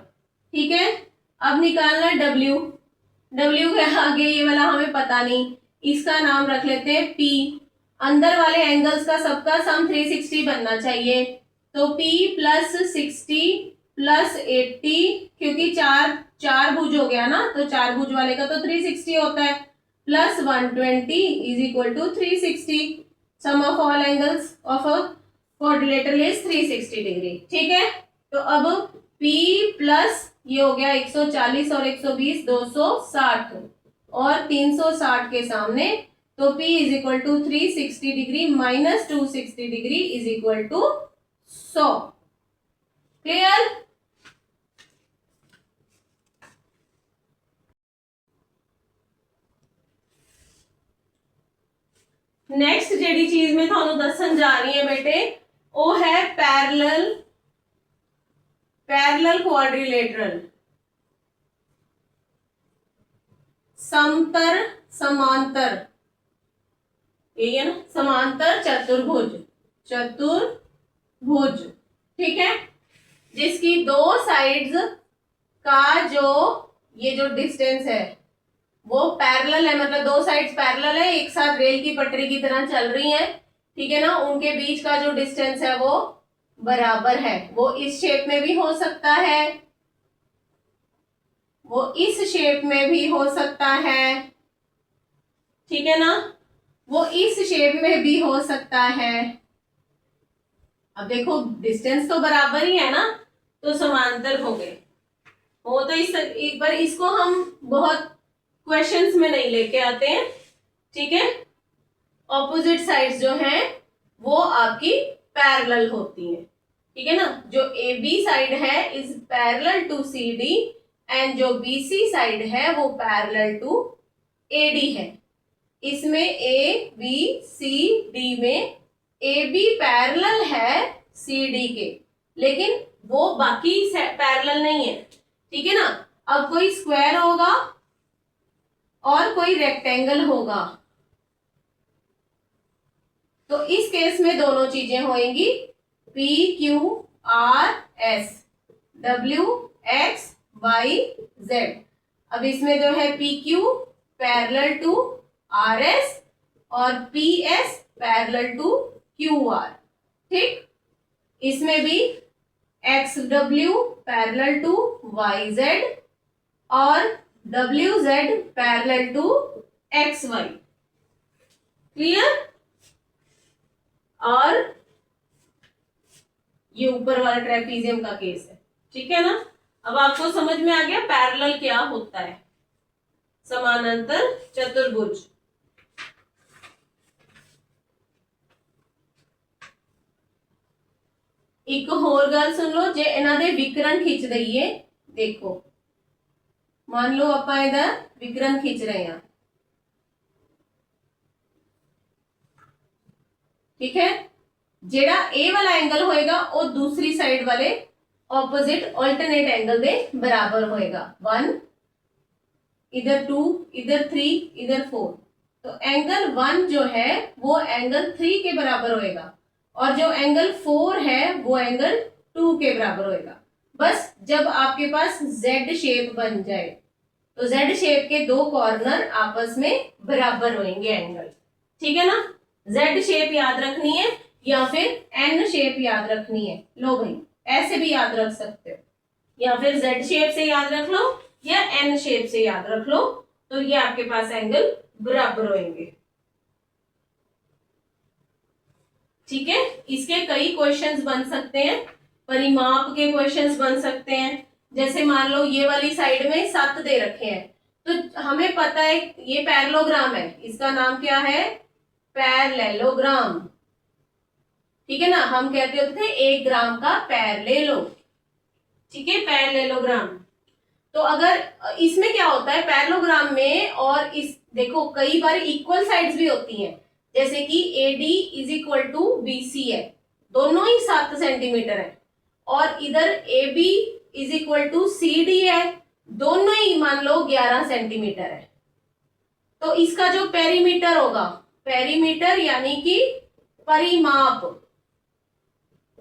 ठीक है, अब निकालना w, w के आगे ये वाला हमें पता नहीं, इसका नाम रख लेते हैं p। अंदर वाले एंगल्स का सबका सम 360 बनना चाहिए, तो p प्लस 60 प्लस 80, क्योंकि चार भुज हो गया ना, तो चार भुज वाले का तो 360 होता है, plus 120 is equal to 360, sum of all angles of a quadrilateral is 360 degree. ठीक है, तो अब p प्लस ये हो गया 140 और 120 260, और 360 के सामने, तो p is equal to 360 degree minus 260 degree is equal to 100। Clear? Next जेडी चीज में थानू दसन जा रही है बेटे, वो है पैरेलल क्वाड्रिलेटरल, समतर समांतर, यही है ना, समांतर चतुर्भुज। ठीक है, जिसकी दो साइड्स का ये जो डिस्टेंस है वो पैरेलल है, मतलब दो साइड्स पैरेलल है, एक साथ रेल की पटरी की तरह चल रही हैं। ठीक है ना, उनके बीच का जो डिस्टेंस है वो बराबर है। वो इस शेप में भी हो सकता है, वो इस शेप में भी हो सकता है, ठीक है ना, वो इस शेप में भी हो सकता है। अब देखो डिस्टेंस तो बराबर ही है ना, तो समांतर हो गए। वो तो एक बार इसको हम बहुत क्वेश्चंस में नहीं लेके आते हैं। ठीक है, ऑपोजिट साइड्स जो हैं वो आपकी पैरेलल होती हैं। ठीक है ना, जो ए बी साइड है is parallel to C D, and जो बी सी साइड है वो पैरेलल टू ए डी है। इसमें ए बी सी डी में ए बी पैरेलल है सी डी के, लेकिन वो बाकी पैरेलल नहीं है। ठीक है ना, अब कोई स्क्वायर होगा और कोई रेक्टेंगल होगा, तो इस केस में दोनों चीजें होंगी, P Q R S, W X Y Z। अब इसमें जो है P Q parallel to R S और P S parallel to Q R। ठीक, इसमें भी X W parallel to Y Z और W Z parallel to X Y। Clear? और ये ऊपर वाला ट्रेपीजियम का केस है। ठीक है ना, अब आपको समझ में आ गया पैरेलल क्या होता है, समानांतर चतुर्भुज। एक होर गल सुन लो, जे इन्हां दे विकरण खिंच दईए, देखो मान लो आप इधर विकरण खिंच रहे हैं, ठीक है, जेड़ा ए वाला एंगल होएगा वो दूसरी साइड वाले ऑपोजिट ऑल्टरनेट एंगल दे बराबर होएगा। 1 इधर 2 इधर 3 इधर 4, तो एंगल 1 जो है वो एंगल 3 के बराबर होएगा, और जो एंगल 4 है वो एंगल 2 के बराबर होएगा। बस जब आपके पास जेड शेप बन जाए, तो जेड शेप के दो कॉर्नर आपस में बराबर होंगे एंगल, ठीक है ना। जेड शेप याद रखनी है या फिर एन शेप याद रखनी है, लो भाई ऐसे भी याद रख सकते हो, या फिर जेड शेप से याद रख लो या एन शेप से याद रख लो, तो ये आपके पास एंगल बराबर होंगे, ठीक है। इसके कई क्वेश्चंस बन सकते हैं, परिमाप के क्वेश्चंस बन सकते हैं। जैसे मान लो ये वाली साइड में 7 दे रखे हैं, तो हमें पता है ये पैरेललोग्राम है, इसका नाम क्या है, पैरेललोग्राम, ठीक है ना। हम कहते होते थे 1 ग्राम का पैरेललो, ठीक है, पैरेललोग्राम। तो अगर इसमें क्या होता है पैरेललोग्राम में, और इस देखो कई बार इक्वल साइड्स भी होती हैं, जैसे कि AD is equal to BC है, दोनों ही 7 सेंटीमीटर है, और इधर AB is equal to CD है, दोनों ही मान लो 11 सेंटीमीटर है। तो इसका जो पेरीमीटर होगा, पेरीमीटर यानी कि परिमाप,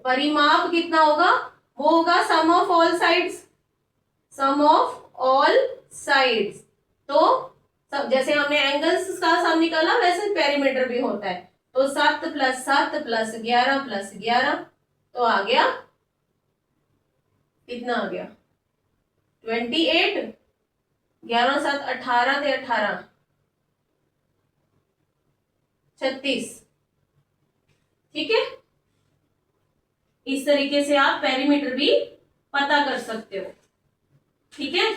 परिमाप कितना होगा, वो होगा sum of all sides, sum of all sides. तो जैसे हमने एंगल्स का सम निकाला वैसे पेरीमीटर भी होता है, तो 7 + 7 + 11 + 11, तो आ गया कितना आ गया 28, 11 7 18 थे 18 36, ठीक है। इस तरीके से आप पेरीमीटर भी पता कर सकते हो, ठीक है।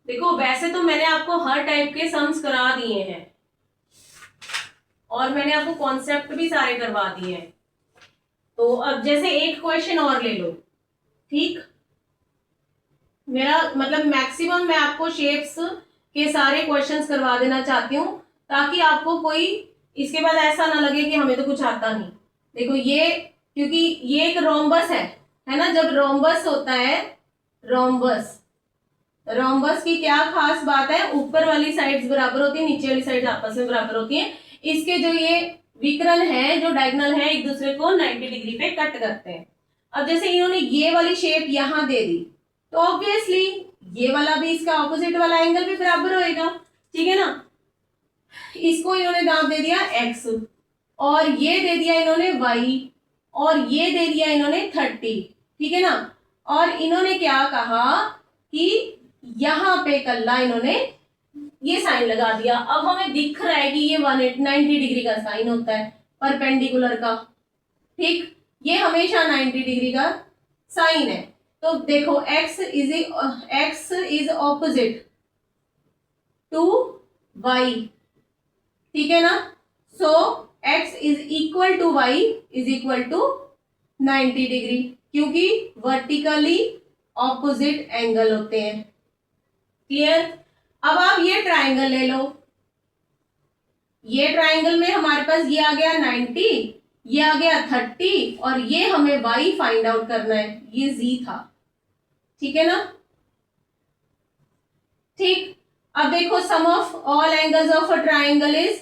देखो वैसे तो मैंने आपको हर टाइप के सम्स करा दिए हैं, और मैंने आपको कॉन्सेप्ट भी सारे करवा दिए हैं। तो अब जैसे एक क्वेश्चन और ले लो, ठीक, मेरा मतलब मैक्सिमम मैं आपको शेप्स के सारे क्वेश्चंस करवा देना चाहती हूँ, ताकि आपको कोई इसके बाद ऐसा ना लगे कि हमें तो कुछ आता नहीं। देखो ये, क्योंकि ये एक रोम्बस है ना, जब रोम्बस होता है, रोम्बस, रोम्बस की क्या खास बात है, ऊपर वाली साइड्स बराबर होती है, नीचे वाली साइड्स आपस में बराबर होती हैं। इसके जो ये विकर्ण है, जो डायगोनल है, एक दूसरे को 90 डिग्री पे कट करते हैं। अब जैसे इन्होंने ये वाली शेप यहां दे दी, तो ऑब्वियसली ये वाला भी इसका ऑपोजिट वाला एंगल भी बराबर होएगा, ठीक है ना। इसको इन्होंने नाम दे दिया x, और ये दे दिया इन्होंने y, और ये दे दिया इन्होंने 30, ठीक है ना। और इन्होंने क्या कहा कि यहां पे कल्ला इन्होंने ये साइन लगा दिया। अब हमें दिख रहा है कि ये 190 डिग्री का साइन होता है परपेंडिकुलर का, ठीक, ये हमेशा 90 डिग्री का साइन है। तो देखो x is opposite to y, ठीक है ना। So x is equal to y is equal to 90 degree, क्योंकि वर्टिकली ऑपोजिट एंगल होते हैं, क्लियर। अब आप ये ट्राइंगल ले लो, ये ट्राइंगल में हमारे पास ये आ गया 90, ये आ गया 30, और ये हमें y फाइंड आउट करना है, ये z था, ठीक है ना। ठीक, अब देखो sum of all angles of a triangle is,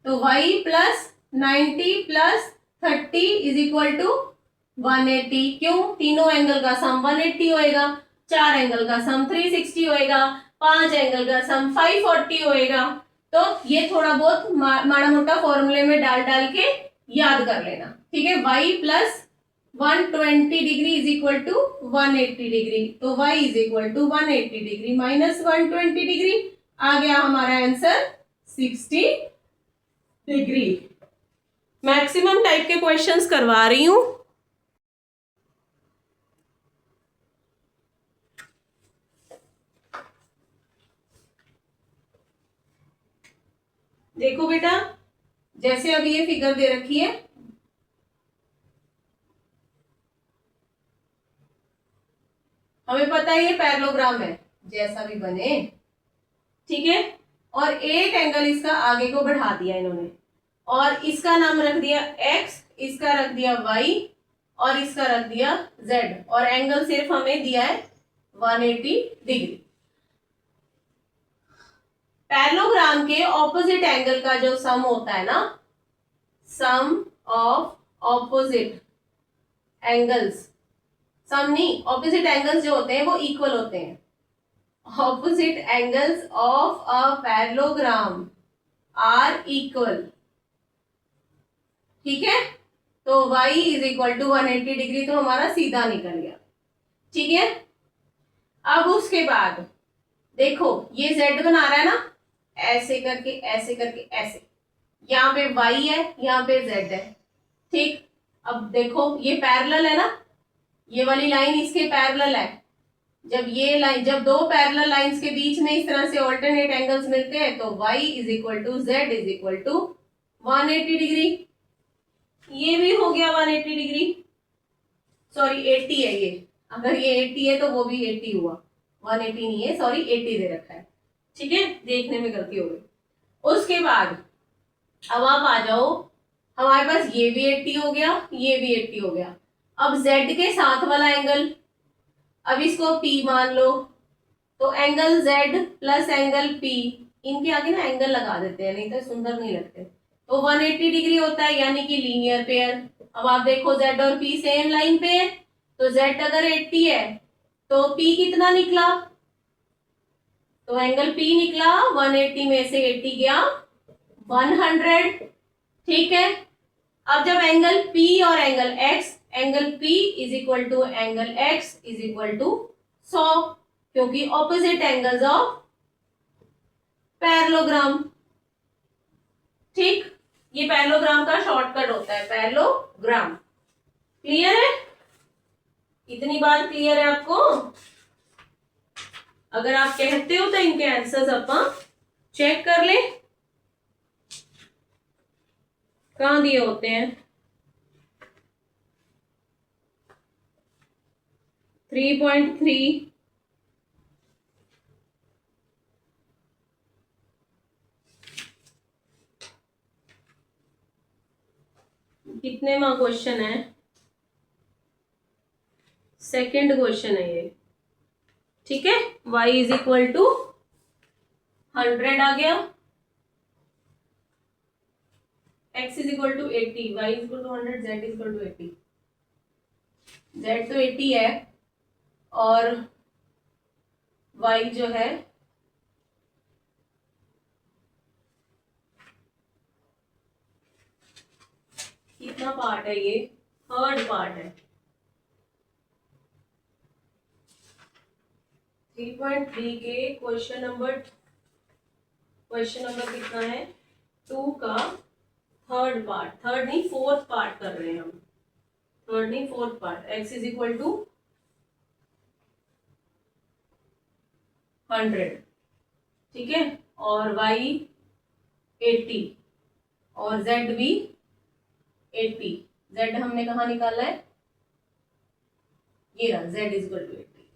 तो y + 90 + 30 इज इक्वल टू 180, क्यों, तीनों एंगल का सम 180 होएगा, 4 एंगल का सम 360 होएगा, 5 एंगल का सम 540 होएगा। तो ये थोड़ा बहुत माड़ा मोटा फॉर्मूले में डाल डाल के याद कर लेना, ठीक है। y + 120 degree is equal to 180 degree, तो y is equal to 180 degree minus 120 degree, आ गया हमारा आंसर 60 डिग्री। मैक्सिमम टाइप के क्वेश्चंस करवा रही हूं। देखो बेटा, जैसे अभी ये फिगर दे रखी है, हमें पता है ये पैरेललोग्राम है, जैसा भी बने, ठीक है। और एक एंगल इसका आगे को बढ़ा दिया इन्होंने, और इसका नाम रख दिया x, इसका रख दिया y, और इसका रख दिया z, और एंगल सिर्फ हमें दिया है 180 डिग्री। पैरेललोग्राम के ऑपोजिट एंगल का जो सम होता है ना, सम ऑफ ऑपोजिट एंगल्स, सम नहीं, ऑपोजिट एंगल्स जो होते हैं वो इक्वल होते हैं। Opposite angles of a parallelogram are equal, ठीक है। तो y is equal to 180 degree, तो हमारा सीधा निकल गया, ठीक है। अब उसके बाद देखो ये z बना रहा है ना, ऐसे करके ऐसे करके ऐसे, यहाँ पे y है, यहाँ पे z है, ठीक। अब देखो ये पैरेलल है ना, ये वाली लाइन इसके पैरेलल है। जब ये लाइन, जब दो पैरेलल लाइंस के बीच में इस तरह से ऑल्टरनेट एंगल्स मिलते हैं तो y is equal to z is equal to 180 degree. ये भी हो गया 180 डिग्री, सॉरी 80 है ये, अगर ये 80 है तो वो भी 80 हुआ, 180 नहीं है, सॉरी 80 दे रखा है, ठीक है, देखने में गलती हो गई। उसके बाद अब आप आ जाओ, हमारे पास ये भी 80 हो गया, ये भी 80 हो गया। अब z के साथ वाला एंगल, अब इसको p मान लो, तो angle z plus angle p, इनके आगे ना एंगल लगा देते हैं, नहीं तो सुंदर नहीं लगते, तो 180 डिग्री होता है, यानी कि लीनियर पेयर। अब आप देखो z और p सेम लाइन पे है, तो z अगर 80 है तो p कितना निकला, तो एंगल p निकला 180 में से 80 गया 100, ठीक है। अब जब एंगल p और angle x, angle p is equal to angle x is equal to 100, क्योंकि ऑपोजिट एंगल्स ऑफ पैरेललोग्राम, ठीक। ये पैरेललोग्राम का शॉर्टकट होता है, पैरेललोग्राम। क्लियर है, इतनी बात क्लियर है आपको? अगर आप कहते हो तो इनके आंसर्स अपन चेक कर ले, कहां दिए होते हैं। 3.3, कितने में क्वेश्चन है, सेकंड क्वेश्चन है ये, ठीक है। y इज इक्वल टू 100 आ गया, x is equal to 80, y is equal to 100, z is equal to 80, z तो 80 है और y जो है कितना पार्ट है, ये थर्ड पार्ट है। 3.3 के क्वेश्चन नंबर कितना है, 2 का थर्ड पार्ट, थर्ड नहीं फोर्थ पार्ट कर रहे हैं हम, थर्ड नहीं fourth part. x is equal to 100, ठीक है, और y 80 और z भी 80, z हमने कहा निकाला है, ये रहा z is equal to 80।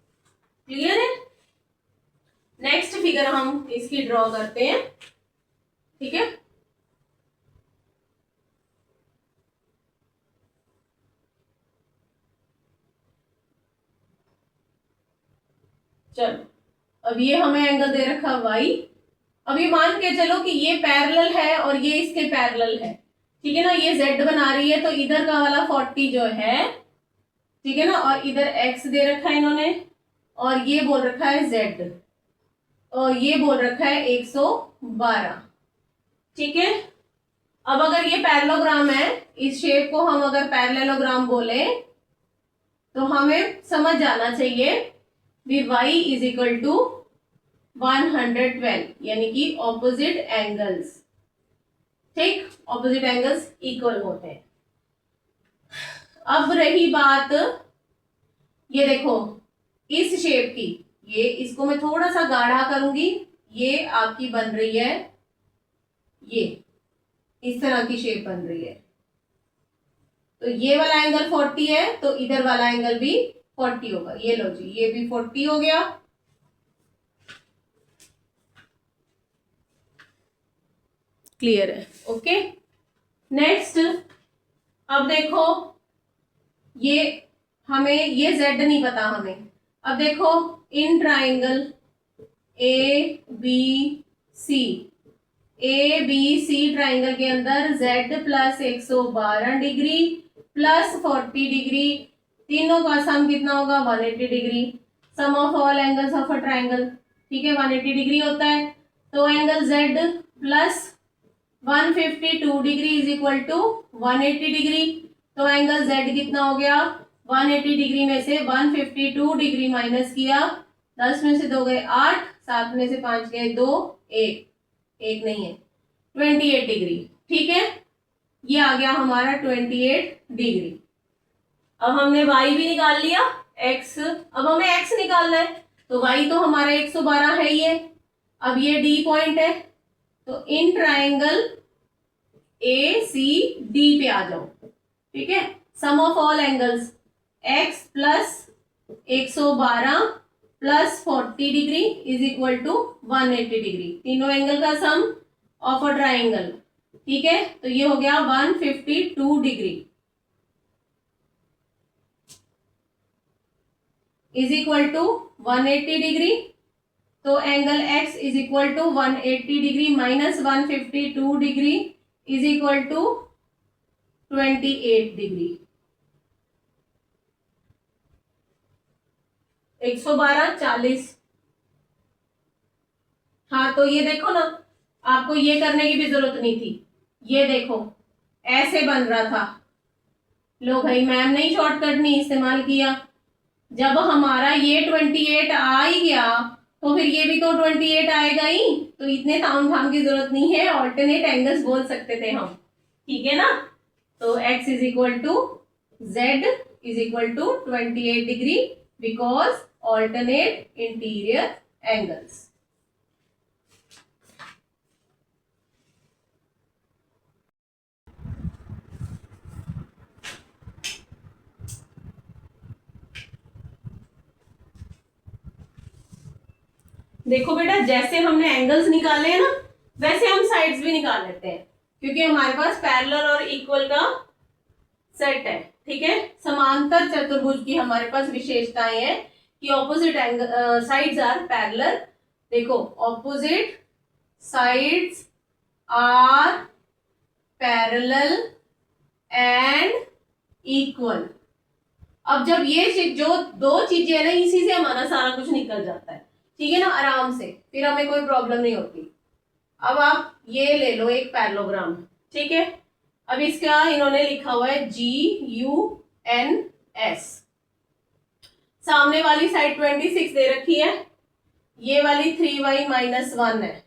Clear है, नेक्स्ट फिगर हम इसकी ड्रॉ करते हैं, ठीक है। चलो अब ये हमें एंगल दे रखा y, अब ये मान के चलो कि ये पैरेलल है और ये इसके पैरेलल है, ठीक है ना, ये z बना रही है, तो इधर का वाला 40 जो है, ठीक है ना, और इधर x दे रखा है इन्होंने, और ये बोल रखा है z, और ये बोल रखा है 112, ठीक है। अब अगर ये पैरेललोग्राम है, इस शेप को हम अगर पैरेललोग्राम बोले तो हमें समझ जाना चाहिए भी y इज इक्वल टू 112, यानी कि ऑपोजिट एंगल्स, ठीक, ऑपोजिट एंगल्स इक्वल होते हैं। अब रही बात, ये देखो इस शेप की, ये इसको मैं थोड़ा सा गाढ़ा करूंगी, ये आपकी बन रही है, ये इस तरह की शेप बन रही है, तो ये वाला एंगल 40 है, तो इधर वाला एंगल भी 40 होगा, ये लो जी, ये भी 40 हो गया। क्लियर है, ओके। नेक्स्ट अब देखो, ये हमें ये z नहीं पता हमें, अब देखो in triangle A B C, A B C triangle के अंदर z plus 112 degree plus 40 degree, तीनों का सम कितना होगा 180 degree. Sum of all angles of a triangle, ठीक है, 180 डिग्री होता है। तो angle z plus 152 degree is equal to 180 degree. तो एंगल z कितना हो गया, 180 डिग्री में से 152 डिग्री माइनस किया, 10 में से 2 गए 8, 7 में से 5 गए 2, 1, एक नहीं है, 28 डिग्री। ठीक है, ये आ गया हमारा 28 डिग्री। अब हमने y भी निकाल लिया, x, अब हमें x निकालना है। तो y तो हमारा 112 है ये। अब ये D पॉइंट है, तो इन ट्राइंगल ए सी डी पे आ जाओ। ठीक है, sum of all angles x plus 112 plus 40 degree is equal to 180 degree, तीनों एंगल का सम ऑफ अ ट्राइंगल। ठीक है, तो ये हो गया 152 degree is equal to 180 degree. तो angle x is equal to 180 degree minus 152 degree is equal to 28 degree. 112 40। हाँ, तो ये देखो ना, आपको ये करने की भी जरूरत नहीं थी, ये देखो ऐसे बन रहा था। लो भाई, मैम ने शॉर्टकट नहीं इस्तेमाल किया। जब हमारा ये 28 आ ही गया तो फिर ये भी तो 28 आएगा ही, तो इतने ताम झाम की जरूरत नहीं है, ऑल्टरनेट एंगल्स बोल सकते थे हम। ठीक है ना, तो x is equal to z is equal to 28 degree because alternate interior angles. देखो बेटा, जैसे हमने एंगल्स निकाले हैं ना, वैसे हम साइड्स भी निकाल लेते हैं, क्योंकि हमारे पास पैरेलल और इक्वल का सेट है। ठीक है, समांतर चतुर्भुज की हमारे पास विशेषताएं हैं कि ऑपोजिट साइड्स आर पैरेलल। देखो, opposite sides are parallel and equal. अब जब ये जो दो चीजें है ना, इसी से हमारा सारा कुछ निकल जाता है। ठीक है ना, आराम से, फिर हमें कोई प्रॉब्लम नहीं होती। अब आप ये ले लो एक पैरेललोग्राम। ठीक है, अब इसका इन्होंने लिखा हुआ है GUNS। सामने वाली साइड 26 दे रखी है, ये वाली 3y माइनस 1 है।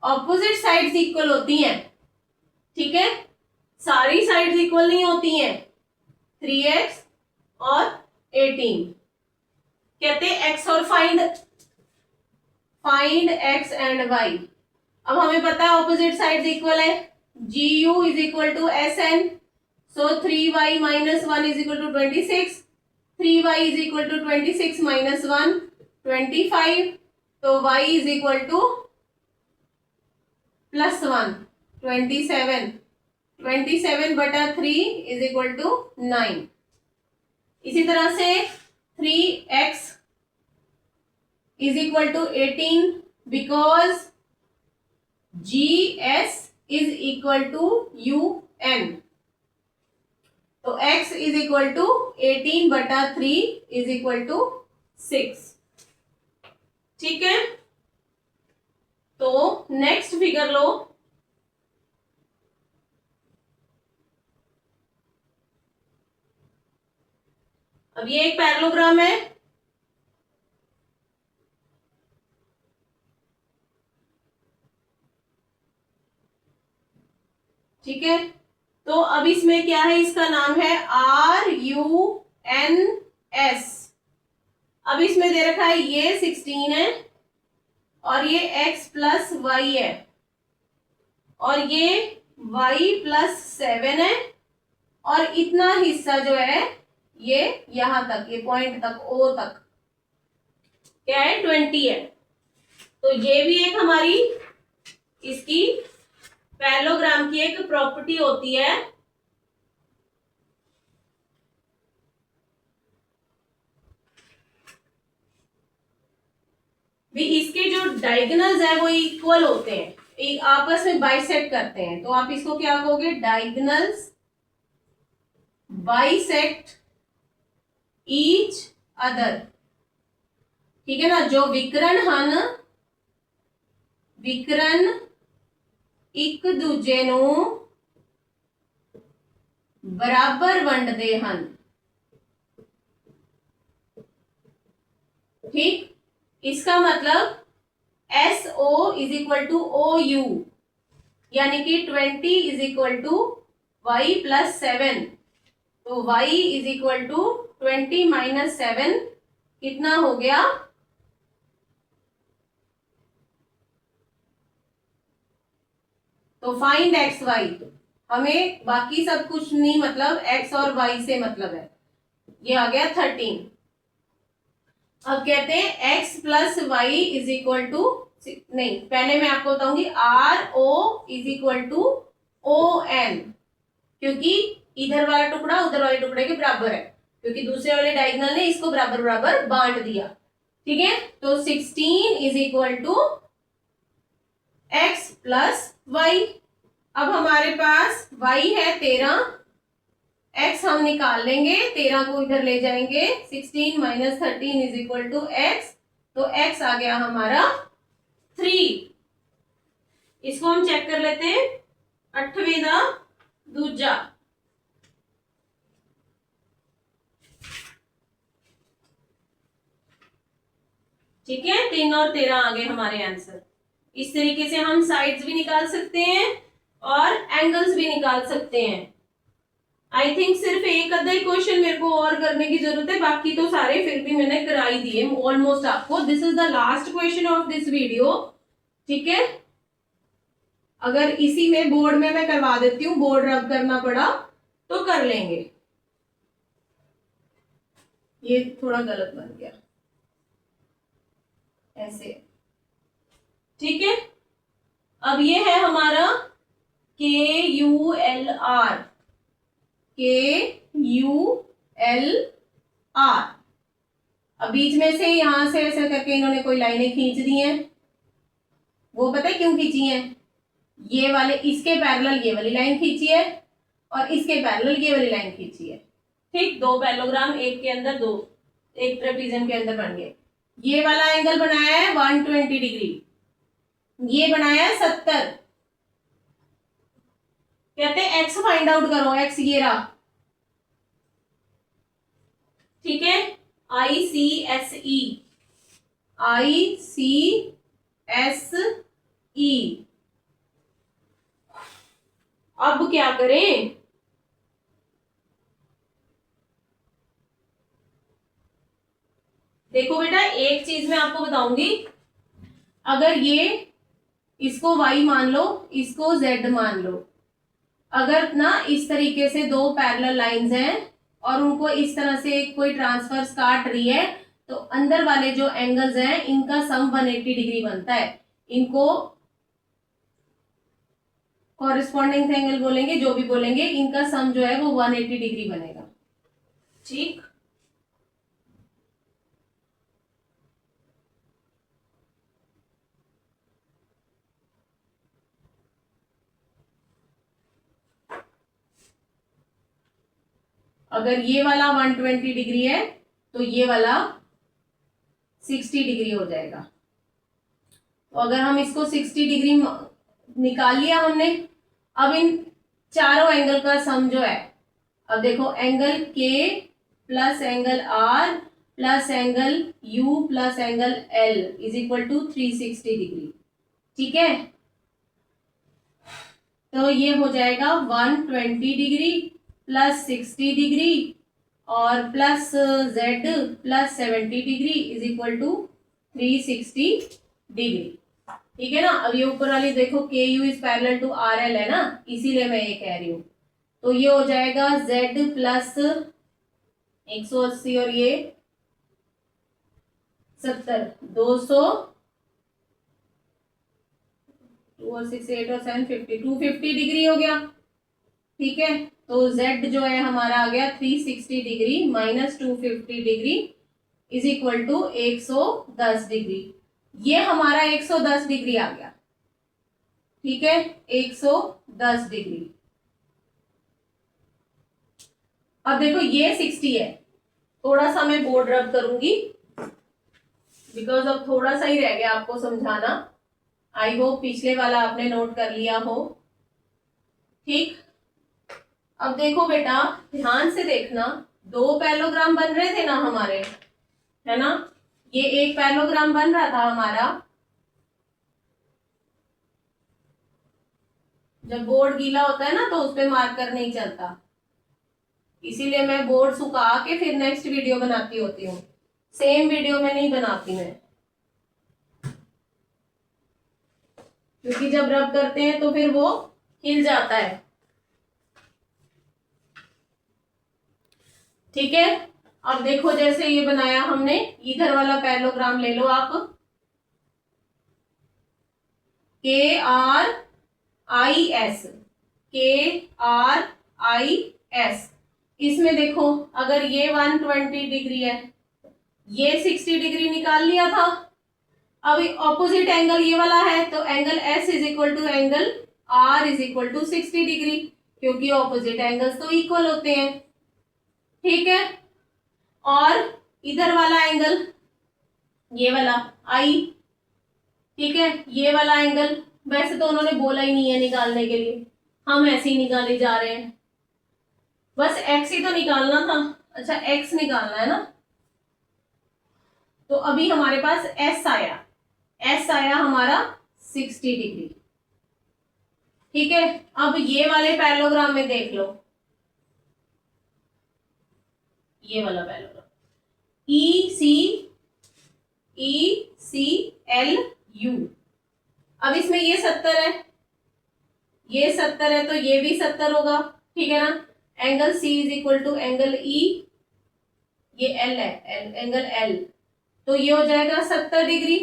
ऑपोजिट साइड्स इक्वल होती हैं। ठीक है, सारी साइड्स इक्वल नहीं होती हैं। 3x और 18 कहते हैं x और फाइंड x एंड y। अब हमें पता है ऑपोजिट साइड्स इक्वल है, GU is equal to SN, so 3y minus 1 is equal to 26, 3y is equal to 26 minus 1 25, तो y is equal to plus 1 27, 27 बटा 3 इज इक्वल टू 9। इसी तरह से 3x is equal to 18 because GS is equal to UN। तो x is equal to 18 बटा 3 is equal to 6। ठीक है, तो नेक्स्ट फिगर लो। अब ये एक पैरेललोग्राम है। ठीक है, तो अब इसमें क्या है, इसका नाम है RUNS। अब इसमें दे रखा है ये 16 है और ये x प्लस वाई है और ये y प्लस 7 है और इतना हिस्सा जो है ये यहां तक, ये पॉइंट तक, O तक क्या है 20 है। तो ये भी एक हमारी इसकी पैरेललोग्राम की एक प्रॉपर्टी होती है। भी इसके जो डायगोनल्स है वो इक्वल होते हैं, एक आपस में बाइसेक्ट करते हैं, तो आप इसको क्या कहोगे, डायगोनल्स बाइसेक्ट ईच अदर। ठीक है ना, जो विकर्ण हन विकर्ण एक दूजे ਨੂੰ बराबर वंडते हैं। ठीक, इसका मतलब SO is equal to OU, यानी कि 20 is equal to y plus 7, तो y is equal to 20 minus 7 कितना हो गया, तो फाइंड एक्स वाई। हमें बाकी सब कुछ नहीं, मतलब एक्स और वाई से मतलब है, ये आ गया 13। अब कहते हैं X plus Y is equal to, नहीं पहले मैं आपको बताऊंगी RO is equal to ON, क्योंकि इधर वाला टुकड़ा उधर वाले टुकड़े के बराबर है, क्योंकि दूसरे वाले डायगोनल ने इसको बराबर बराबर बांट दिया। ठीक है, तो 16 is equal to X plus Y. अब हमारे पास y है 13, x हम निकाल लेंगे, 13 को इधर ले जाएंगे, 16 minus 13 is equal to x, तो x आ गया हमारा 3। इसको हम चेक कर लेते हैं, 8वें दा दूजा। ठीक है, 3 और 13 आ गए हमारे आंसर। इस तरीके से हम साइड्स भी निकाल सकते हैं और एंगल्स भी निकाल सकते हैं। आई थिंक सिर्फ एक आधा ही क्वेश्चन मेरे को और करने की जरूरत है, बाकी तो सारे फिर भी मैंने कराई दिए ऑलमोस्ट आपको। This is the last question of this video. ठीक है, अगर इसी में बोर्ड में मैं करवा देती हूँ, बोर्ड रब करना पड़ा तो कर लेंगे। ये थोड़ा गलत बन गया ऐसे। ठीक है, अब ये है हमारा KULR, KULR। अब बीच में से यहां से ऐसे करके इन्होंने कोई लाइनें खींच दी हैं, वो पता है क्यों खींची हैं, ये वाले इसके पैरेलल ये वाली लाइन खींची है और इसके पैरेलल ये वाली लाइन खींची है। ठीक, दो पैरेललोग्राम एक के अंदर दो, एक ट्रेपीजियम के अंदर बन गए। ये वाला एंगल बनाया है 120 डिग्री, ये बनाया है 70। कहते हैं एक्स फाइंड आउट करो, एक्स ये रहा। ठीक है, ICSE, ICSE। अब क्या करें, देखो बेटा एक चीज मैं आपको बताऊंगी, अगर ये इसको y मान लो, इसको z मान लो, अगर ना इस तरीके से दो पैरेलल लाइंस हैं और उनको इस तरह से कोई ट्रांसफर्स काट रही है, तो अंदर वाले जो एंगल्स हैं इनका सम 180 डिग्री बनता है। इनको कॉरेस्पॉन्डिंग एंगल बोलेंगे, जो भी बोलेंगे, इनका सम जो है वो 180 डिग्री बनेगा। ठीक, अगर ये वाला 120 डिग्री है तो ये वाला 60 डिग्री हो जाएगा। तो अगर हम इसको 60 डिग्री निकाल लिया हमने, अब इन चारों एंगल का सम जो है, अब देखो angle K plus angle R plus angle U plus angle L is equal to 360 degree. ठीक है, तो ये हो जाएगा 120 डिग्री प्लस 60 डिग्री और plus Z plus 70 degree is equal to 360 degree. ठीक है ना, अब ये ऊपर वाली देखो KU is parallel to RL है ना, इसीलिए मैं ये कह रही हूं। तो ये हो जाएगा Z प्लस 180 और ये 70, 200, 2 और 6 8 और 7 50, 250 डिग्री हो गया। ठीक है, तो Z जो है हमारा आ गया 360 degree minus 250 degree is equal to 110 degree. ये हमारा 110 डिग्री आ गया, ठीक है, 110 डिग्री। अब देखो ये 60 है, थोड़ा सा मैं बोर्ड रब करूंगी बिकॉज अब थोड़ा सा ही रह गया आपको समझाना। आई होप पिछले वाला आपने नोट कर लिया हो, ठीक। अब देखो बेटा, ध्यान से देखना, 2 पैरेललोग्राम बन रहे थे ना हमारे, है ना, ये एक पैरेललोग्राम बन रहा था हमारा। जब बोर्ड गीला होता है ना तो उस पे मार्कर नहीं चलता, इसीलिए मैं बोर्ड सुखा के फिर नेक्स्ट वीडियो बनाती होती हूँ, सेम वीडियो में नहीं बनाती मैं, क्योंकि जब रब करते हैं तो फिर वो हिल जाता है, ठीक है। अब देखो जैसे ये बनाया हमने, इधर वाला पैरेललोग्राम ले लो आप, KRIS, KRIS। इसमें देखो अगर ये 120 डिग्री है, ये 60 डिग्री निकाल लिया था, अब ऑपोजिट एंगल ये वाला है, तो angle S is equal to angle R is equal to 60 degree, क्योंकि ऑपोजिट एंगल्स तो इक्वल होते हैं, ठीक है। और इधर वाला एंगल, ये वाला I, ठीक है, ये वाला एंगल, वैसे तो उन्होंने बोला ही नहीं है निकालने के लिए, हम ऐसे ही निकाले जा रहे हैं, बस x ही तो निकालना था। अच्छा x निकालना है ना, तो अभी हमारे पास s आया हमारा 60 डिग्री, ठीक है। अब ये वाले पैरेललोग्राम में देख लो, ये वाला पैरेललोग्राम ECLU, अब इसमें ये 70 है, ये 70 है, तो ये भी 70 होगा, ठीक है ना। Angle C is equal to angle E, ये L है, एंगल L, तो ये हो जाएगा 70 डिग्री।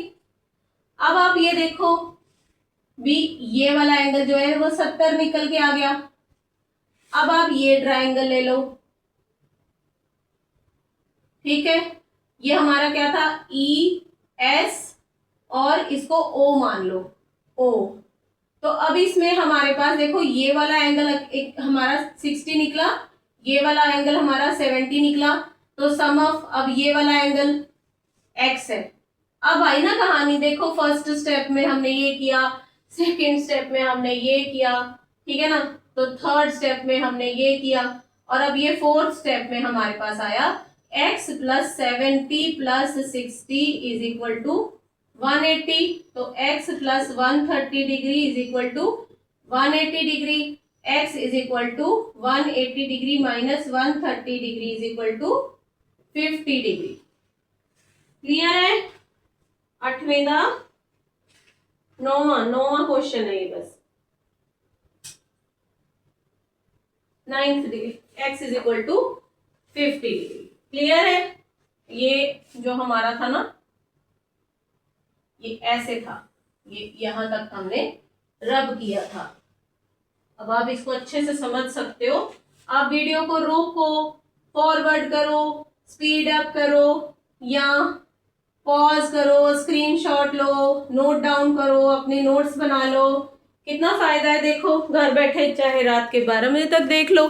अब आप ये देखो भी, ये वाला एंगल जो है वो 70 निकल के आ गया। अब आप ये ट्रायंगल ले लो, ठीक है, ये हमारा क्या था, ES, और इसको O मान लो, O। तो अब इसमें हमारे पास देखो ये वाला एंगल एक हमारा 60 निकला, ये वाला एंगल हमारा 70 निकला, तो सम ऑफ, अब ये वाला एंगल x है। अब आई ना कहानी, देखो फर्स्ट स्टेप में हमने ये किया, सेकेंड स्टेप में हमने ये किया, ठीक है ना, तो थर्ड स्टेप में हमने ये किया, और अब ये फोर्थ स्टेप में हमारे पास आया x plus 70 plus 60 is equal to 180, तो x plus 130 degree is equal to 180 degree, x is equal to 180 degree minus 130 degree is equal to 50 degree. Clear है? 8वें का 9वां क्वेश्चन है ये, बस 9th degree, x is equal to 50 degree. Clear है? ये जो हमारा था ना, ये ऐसे था, ये यहां तक हमने रब किया था। अब आप इसको अच्छे से समझ सकते हो। आप वीडियो को रोको, फॉरवर्ड करो, स्पीड अप करो, या पॉज करो, स्क्रीनशॉट लो, नोट डाउन करो, अपने नोट्स बना लो। कितना फायदा है देखो, घर बैठे चाहे रात के 12 बजे तक देख लो।